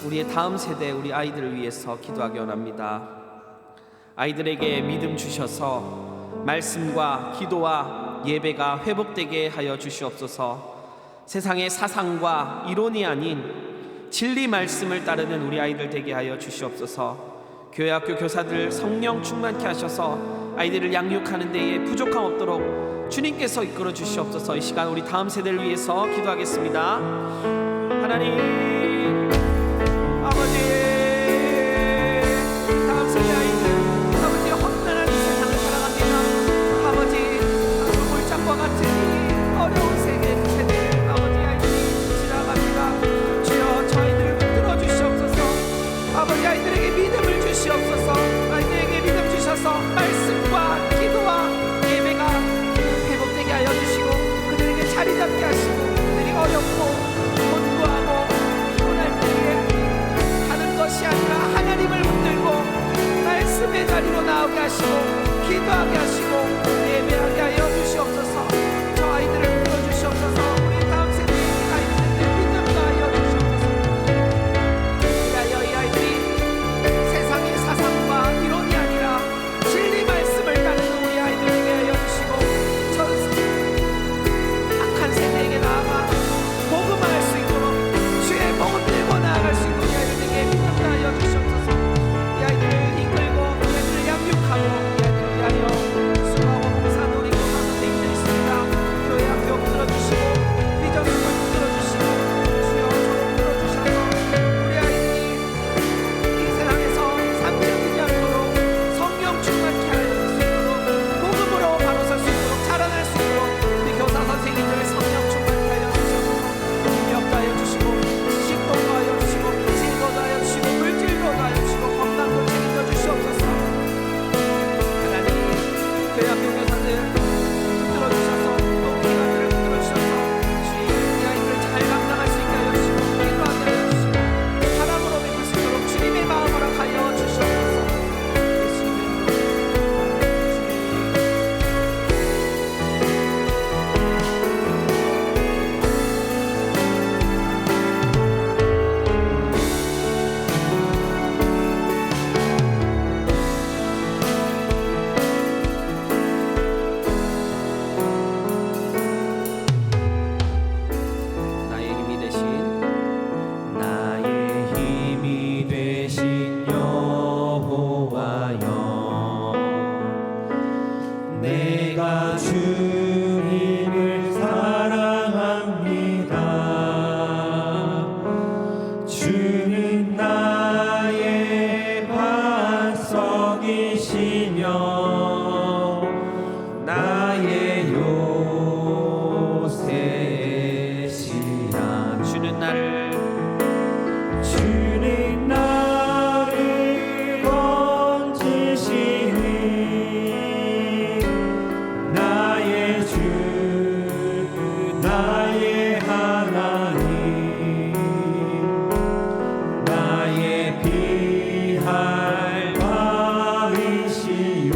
우리의 다음 세대 우리 아이들을 위해서 기도하기 원합니다. 아이들에게 믿음 주셔서 말씀과 기도와 예배가 회복되게 하여 주시옵소서. 세상의 사상과 이론이 아닌 진리 말씀을 따르는 우리 아이들 되게 하여 주시옵소서. 교회 학교 교사들 성령 충만케 하셔서 아이들을 양육하는 데에 부족함 없도록 주님께서 이끌어 주시옵소서. 이 시간 우리 다음 세대를 위해서 기도하겠습니다. 하나님 아버지, 다음 세대 아이들 아버지 험난한 이 세상을 살아갑니다. 아버지 물장과 같은 이 어려운 세대를 아버지 아이들이 지나갑니다. 주여 저 아이들을 붙들어 주시옵소서. 아버지 아이들에게 믿음을 주시옵소서. 아이들에게 믿음 주셔서 말씀과 기도와 예배가 회복되게 하여 주시고 그들에게 자리 잡게 하시고 그들이 어렵고 곤고하고 피곤할 때에 하는 것이 아니라 하나님을 붙들고 말씀의 자리로 나오게 하시고 기도하게 하시고 예배하게 하여 주시옵소서. 저 아이들을 불러 주시옵소서. 우리 다음 세대의 아이들에게 믿음도 하여 주시옵소서. 그리하여 이 아이들이 세상의 사상과 이론이 아니라 진리 말씀을 따르는 우리 아이들에게 하여 주시고 전 악한 세대에게 나아가 복음할 수 있도록 주의 복음 들고 나아갈 수 있도록 이 아이들에게 믿음도 하여 주시옵소서. 이 아이들을 이끌고 이 아이들을 양육하고 이 아이들을 위하여 수고하고 봉사 누리고 하는 데있들 있습니다. 교회 학교 붙들어주시고 비전을 붙들어주시고 주여 저를 붙들어주셔서 우리 아이들이 이 세상에서 상처되지 않도록 성령 충만케 하여 수 있도록 복음으로 바로 설 수 있도록 자라날 수 있도록 우리 교사 선생님들의 성령 충만케 하여 주시옵소서. 능력도 하여 주시고 지식도 하여 주시고 진도도 하여 주시고 물질도 하여 주시고 건강도 책임져 주시옵소서. 하나님 교회 학교 교사들 붙들어 주셔서 또 우리 아이들을 붙들어 주셔서 주의 이 아이들을 잘 감당할 수 있게 하여 주시고 기도하게 하여 주시고 사랑으로 맺을 수 있도록 주님의 마음으로 하여 주시옵소서. 예수님의 나의 힘이 되신 나의 힘이 되신 여호와여, 내가 주님을 사랑합니다. 주는 나의 반석이시며 나의 요새시라. 주는 나를 주는 나를 건지시니 나의 주 나의 하나님, 나의 피할 바위시요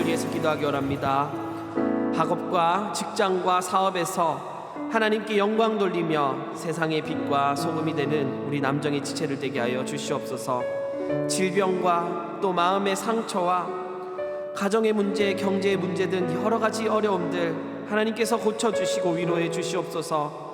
위해서 기도하기 원합니다. 학업과 직장과 사업에서 하나님께 영광 돌리며 세상의 빛과 소금이 되는 우리 남정의 지체를 되게 하여 주시옵소서. 질병과 또 마음의 상처와 가정의 문제, 경제의 문제 등 여러 가지 어려움들 하나님께서 고쳐주시고 위로해 주시옵소서.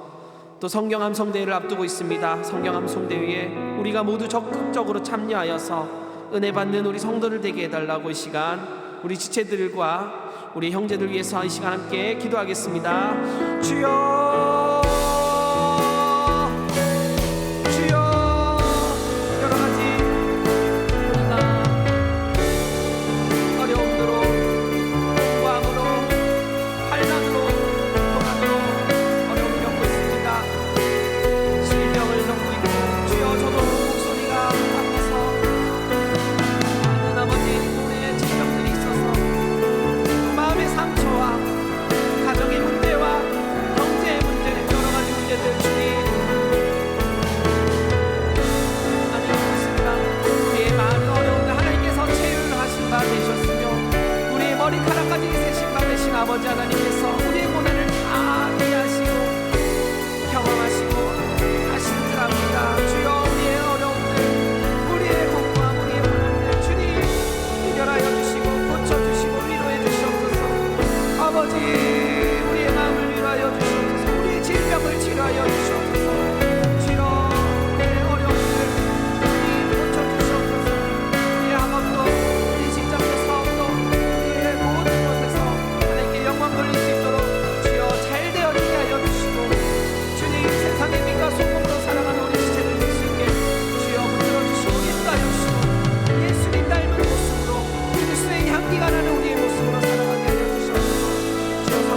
또 성경 암송대회를 앞두고 있습니다. 성경 암송대회에 우리가 모두 적극적으로 참여하여서 은혜 받는 우리 성도들 되게 해달라고 이 시간 우리 지체들과 우리 형제들 위해서 이 시간 함께 기도하겠습니다. 주여, 주여, 여러 가지 우리가 어려움으로, 공부함으로, 환난으로, 고난으로 어려움을 겪고 있습니다. 질병을 겪고 있고, 주여, 저도 목소리가 아파서 많은 아버지 몸에 질병들이 있어서 마음의 상처와 가정의 문제와 경제의 문제, 여러 가지 문제들 주님 많이 있습니다. 우리의 많은 어려움을 하나님께서 체휼하신 바 되셨으며 우리의 머리카락까지 세신 바 되신 아버지 하나님께서 우리의 고난을 다 이해하시고 경험하시고 하신 줄 압니다. 주여, 우리의 어려움들, 우리의 공부함, 우리의 고난들 주님 해결하여 주시고 고쳐주시고 위로해 주시옵소서. 아버지, 우리의 마음을 위로하여 주시옵소서. 우리의 질병을 치료하여 주시옵소서. 주여, 우리의 어려움들 주님 고쳐주시옵소서. 우리의 학업도, 우리 직장도, 사업도, 우리의 모든 곳에서 하나님께 영광 돌릴 수 있도록 주여 잘 되어지게 하여 주시고 주님 세상의 빛과 소금으로 살아가는 우리 지체들 될 수 있게 주여 붙들어 주시고 인도하여 주시고 예수님 닮은 모습으로 그리스도의 향기가 나는 우리의 모습으로 살아가게 하여 주시옵소서. 주여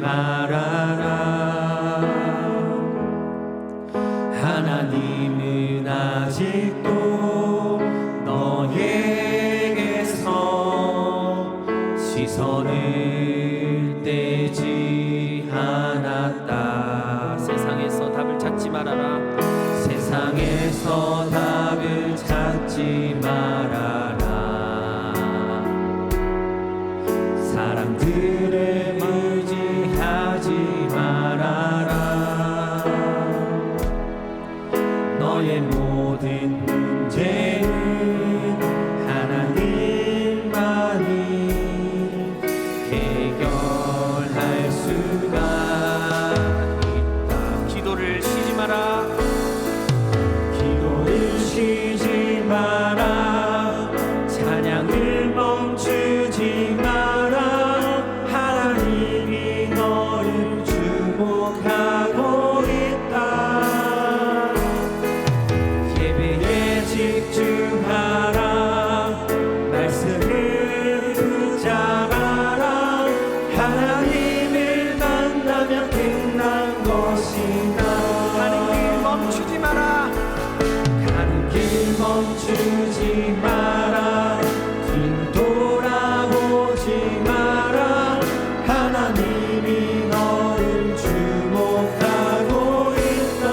말아라. 하나님은 아직도 너에게서 시선을 떼지 않았다. 세상에서 답을 찾지 말아라. 세상에서 답을 찾지 말아라. 사람들을 의지하지 말아라. 너의 모든 문제는 하나님만이 해결할 수가 있다. 기도를 쉬지 마라. 기도를 쉬지 마라. 찬양을 멈추지 마라. 하나님이 너를 주목하고 있다. 예배에 집중하라. 말씀을 붙잡아라. 하나님을 만나면 끝난 것이다. 가는 길 멈추지 마라. 가는 길 멈추지 마라. 뒤돌아보지 마라. 하나님이 너를 주목하고 있다.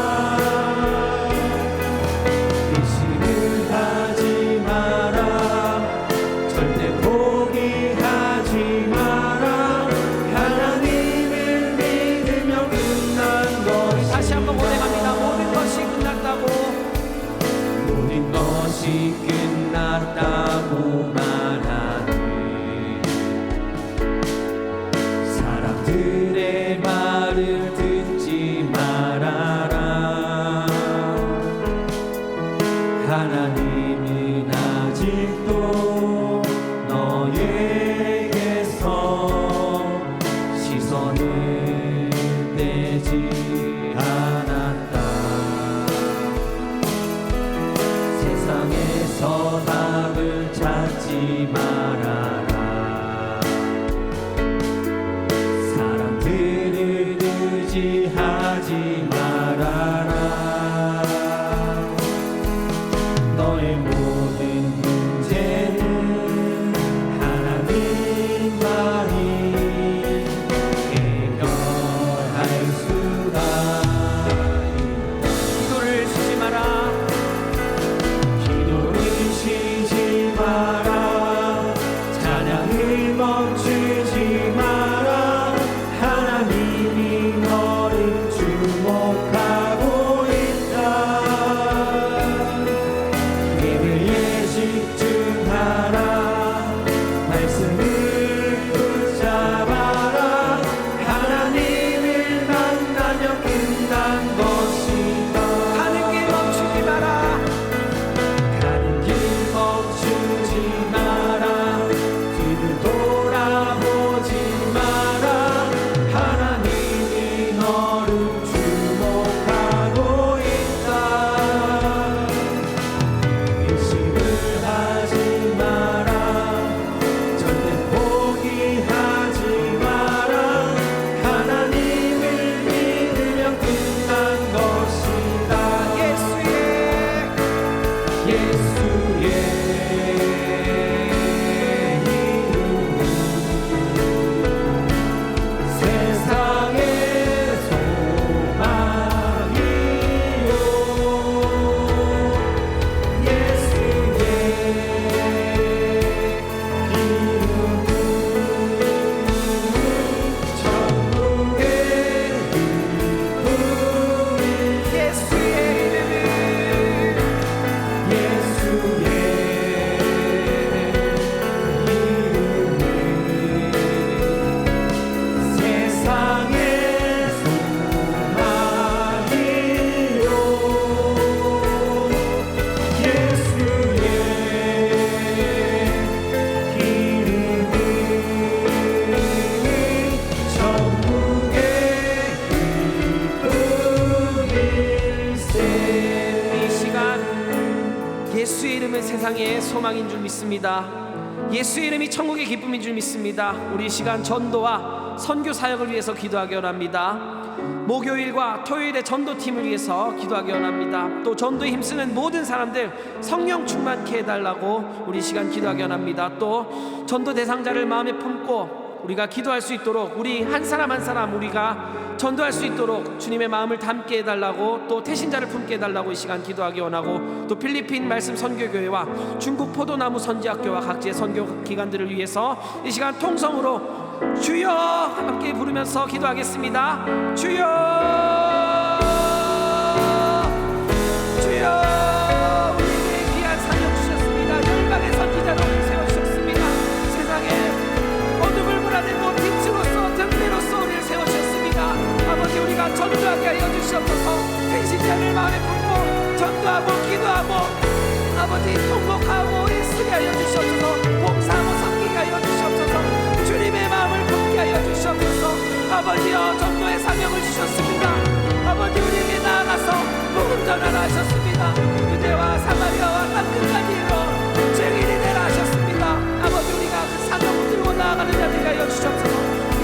의심을 하지 마라. 절대 포기하지 마라. 하나님을 믿으며 끝난 것이 다시 한번 고백합니다. 모든 것이 끝났다고. 모든 것이 끝났다고 말하는 사람들의 말을 듣지 말아라. 하나님은 아직도 너에게서 시선을 떼지 않았다. 세상에서 답을 찾지 말아라. 사람들을 의지하지 말아라. 너의 모든 문제는 하나님만이 해결할 수가 있다. 기도를 쉬지 마라. 기도를 쉬지 마라. 찬양을 멈추지 마라. 하나님이 너를 주목하고 있다. 예배에 집중하라. 말씀을 붙잡아라. 하나님을 만나면 끝난 것이다. 가는 길 멈추지 마라. 가는 길 멈추지 마라. 뒤를 돌아보지 마라. 하나님이 너를 주목하고 있다. 의심을 하지 마라. 절대 포기하지 마라. 하나님을 믿으면 끝난 것이다. 예수의 이름은 세상의 소망이요. 예수의 이름은 천국의 기쁨이. 예수의 이름은 예수의 이름은 세상의 소망이요. 예수의 이름은 천국의 기쁨일세. 이 시간 예수의 이름은 세상의 소망인 줄 믿습니다. 예수 이름이 천국의 기쁨인 줄 믿습니다. 우리 시간 전도와 선교 사역을 위해서 기도하기 원합니다. 목요일과 토요일의 전도팀을 위해서 기도하기 원합니다. 또 전도에 힘쓰는 모든 사람들 성령 충만케 해달라고 우리 시간 기도하기 원합니다. 또 전도 대상자를 마음에 품고 우리가 기도할 수 있도록, 우리 한 사람 한 사람 우리가 전도할 수 있도록 주님의 마음을 담게 해달라고, 또 태신자를 품게 해달라고 이 시간 기도하기 원하고, 또 필리핀 말씀 선교교회와 중국 포도나무 선지학교와 각지의 선교 기관들을 위해서 이 시간 통성으로 주여 함께 부르면서 기도하겠습니다. 주여, 주여, 우리에게 귀한 사명 주셨습니다. 열방의 선지자로 세워주셨습니다. 세상에 어둠을 몰아내고 빛으로서 등대로서 우리를 세워주셨습니다. 아버지, 우리가 전도하게 하여 주시옵소서. 배신자를 마음에 품고 전도하고 기도하고 아버지 통곡하고 일쓰게 하여 주시옵소서. 봉사하고 섬기게 하여 주시옵소서. 주님의 마음을 품게 하여 주시옵소서. 아버지여, 전도의 사명을 주셨습니다. 아버지, 우리에게 나아가서 복음 전하라 하셨습니다. 유대와 사마리아와 땅끝까지 이르러 증인이 되라 하셨습니다. 아버지, 우리가 그 사명을 들고 나아가는 자들이 하여 주시옵소서.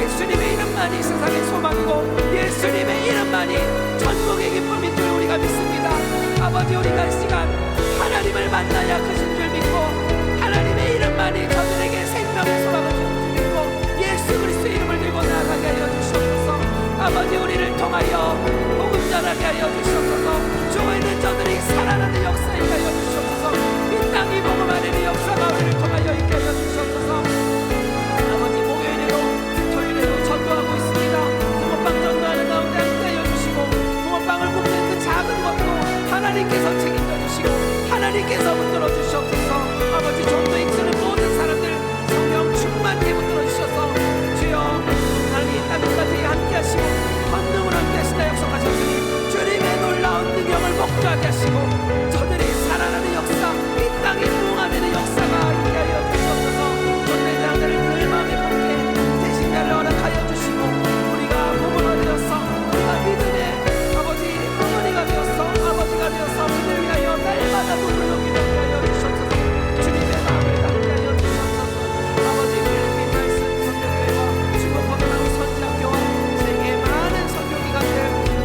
예수님의 이름만이 세상의 소망이고 예수님의 이름만이 전국의 기쁨인 줄 우리가 믿습니다. 아버지, 우리가 이 시간 하나님을 만나야 크신 줄 믿고 하나님의 이름만이 저들에게 생명의 소망을 주는 줄 믿고 예수 그리스도의 이름을 들고 나아가게 하여 주시옵소서. 아버지, 우리를 통하여 복음 전하게 하여 주시옵소서. 죽어있는 저들이 살아나는 역사에 하여 주시옵소서. 이 땅이 복음 안에는 역사가 우리를 통하여 있게 하여 주시옵소서. 아버지, 목요일에도 토요일에도 전도하고 있습니다. 붕어빵 전도하는 가운데 함께하여 주시고 붕어빵을 굽는 그 작은 것도 하나님께서 책임져 주시고 하나님께서 붙들어 주시옵소서. 아버지, 전도에 있는 모든 사람들 성령 충만케 붙들어 주셔서 주여 하나님 이 땅까지 함께 하시고 권능으로 함께 하시다 약속하셨으니 주님의 놀라운 능력을 목도하게 하시고 저들이 살아나는 역사, 이 땅이 부흥하는 역사가 있게 하여 주시옵소서. 전도의 사람들을 늘 마음에 품게 대신자를 허락하여 주시고 우리가 부모가 되어서 우리가 믿음의 아버지 어머니가 되어서 아버지가 되어서 우리를 위하여 날마다 눈을 녹이게 하여 주시옵소서. 주님의 마음을 담게 하여 주시옵소서. 아버지, 필리핀 말씀 선교교회와 중국 포도나무 선지학교와 세계의 많은 선교기관들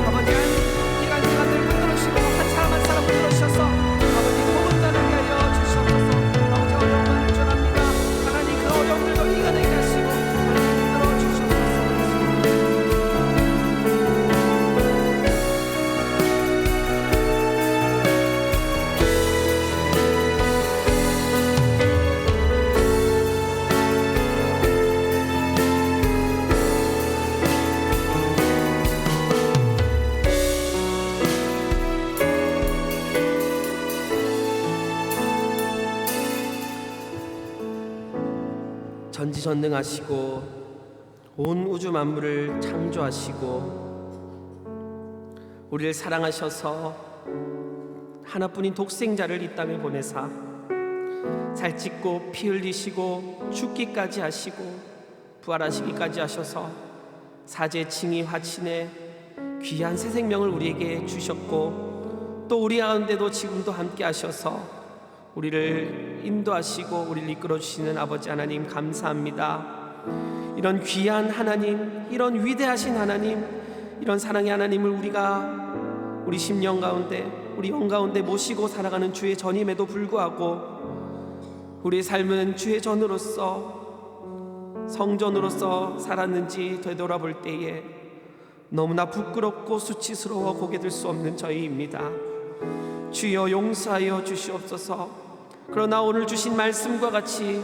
아버지 기관들 붙들어주시고 한 사람 한 사람 붙들어주셔서 아버지 복음 전하게 하여 주시옵소서. 아버지, 어려움을 전합니다. 하나님 그 어려움들도 이겨내게 하시고 하나님 붙들어 주시옵소서. 전지전능하시고 온 우주 만물을 창조하시고 우리를 사랑하셔서 하나뿐인 독생자를 이 땅에 보내사 살찢고 피 흘리시고 죽기까지 하시고 부활하시기까지 하셔서 사제 칭의 화친에 귀한 새 생명을 우리에게 주셨고 또 우리 가운데도 지금도 함께 하셔서 우리를 인도하시고 우리를 이끌어 주시는 아버지 하나님 감사합니다. 이런 귀한 하나님, 이런 위대하신 하나님, 이런 사랑의 하나님을 우리가 우리 심령 가운데, 우리 영 가운데 모시고 살아가는 주의 전임에도 불구하고 우리의 삶은 주의 전으로서 성전으로서 살았는지 되돌아볼 때에 너무나 부끄럽고 수치스러워 고개 들 수 없는 저희입니다. 주여 용서하여 주시옵소서. 그러나 오늘 주신 말씀과 같이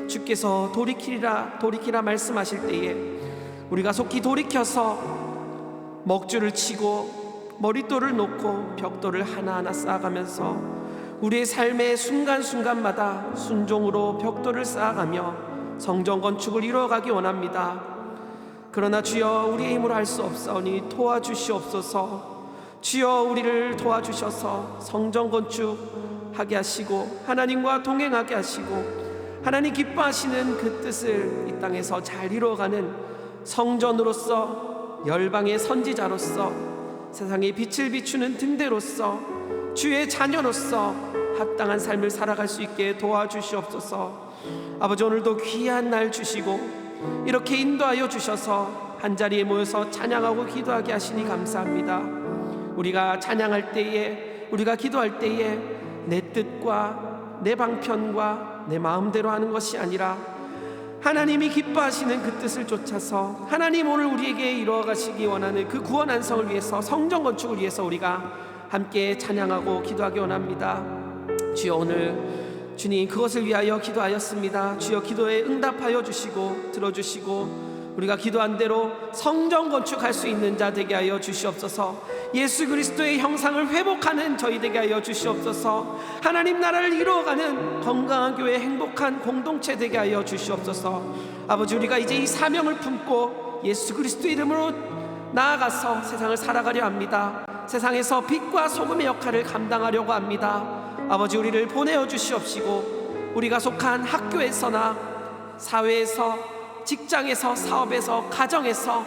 주께서 돌이키라 말씀하실 때에 우리가 속히 돌이켜서 먹줄을 치고 머릿돌을 놓고 벽돌을 하나하나 쌓아가면서 우리의 삶의 순간순간마다 순종으로 벽돌을 쌓아가며 성전 건축을 이루어가기 원합니다. 그러나 주여 우리의 힘으로 할 수 없사오니 도와주시옵소서. 주여 우리를 도와주셔서 성전 건축하게 하시고 하나님과 동행하게 하시고 하나님 기뻐하시는 그 뜻을 이 땅에서 잘 이루어가는 성전으로서 열방의 선지자로서 세상에 빛을 비추는 등대로서 주의 자녀로서 합당한 삶을 살아갈 수 있게 도와주시옵소서. 아버지, 오늘도 귀한 날 주시고 이렇게 인도하여 주셔서 한자리에 모여서 찬양하고 기도하게 하시니 감사합니다. 우리가 찬양할 때에, 우리가 기도할 때에 내 뜻과 내 방편과 내 마음대로 하는 것이 아니라 하나님이 기뻐하시는 그 뜻을 쫓아서 하나님 오늘 우리에게 이루어 가시기 원하는 그 구원 완성을 위해서, 성전 건축을 위해서 우리가 함께 찬양하고 기도하기 원합니다. 주여, 오늘 주님 그것을 위하여 기도하였습니다. 주여, 기도에 응답하여 주시고 들어주시고 우리가 기도한 대로 성전 건축할 수 있는 자 되게 하여 주시옵소서. 예수 그리스도의 형상을 회복하는 저희 되게 하여 주시옵소서. 하나님 나라를 이루어가는 건강한 교회, 행복한 공동체 되게 하여 주시옵소서. 아버지, 우리가 이제 이 사명을 품고 예수 그리스도 이름으로 나아가서 세상을 살아가려 합니다. 세상에서 빛과 소금의 역할을 감당하려고 합니다. 아버지, 우리를 보내어 주시옵시고 우리가 속한 학교에서나 사회에서, 직장에서, 사업에서, 가정에서,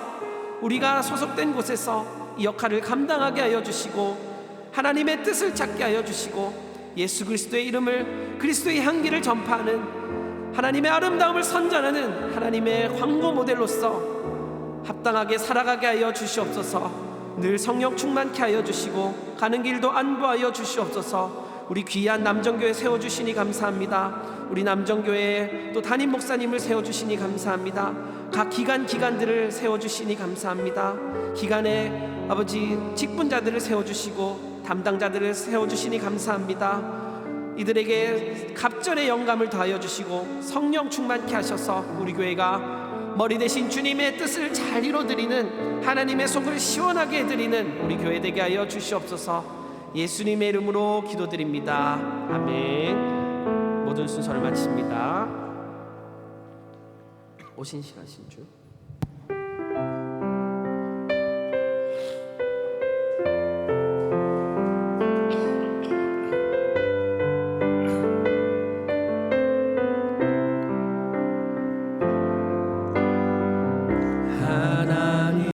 우리가 소속된 곳에서 이 역할을 감당하게 하여 주시고 하나님의 뜻을 찾게 하여 주시고 예수 그리스도의 이름을, 그리스도의 향기를 전파하는, 하나님의 아름다움을 선전하는 하나님의 광고 모델로서 합당하게 살아가게 하여 주시옵소서. 늘 성령 충만케 하여 주시고 가는 길도 안보하여 주시옵소서. 우리 귀한 남정교회 세워주시니 감사합니다. 우리 남정교회에 또 담임 목사님을 세워주시니 감사합니다. 각 기관들을 세워주시니 감사합니다. 기관에 아버지 직분자들을 세워주시고 담당자들을 세워주시니 감사합니다. 이들에게 갑절의 영감을 더하여 주시고 성령 충만케 하셔서 우리 교회가 머리 대신 주님의 뜻을 잘 이루어드리는, 하나님의 속을 시원하게 해드리는 우리 교회 되게 하여 주시옵소서. 예수님의 이름으로 기도드립니다. 아멘. 모든 순서를 마칩니다. 오신 시간 신주.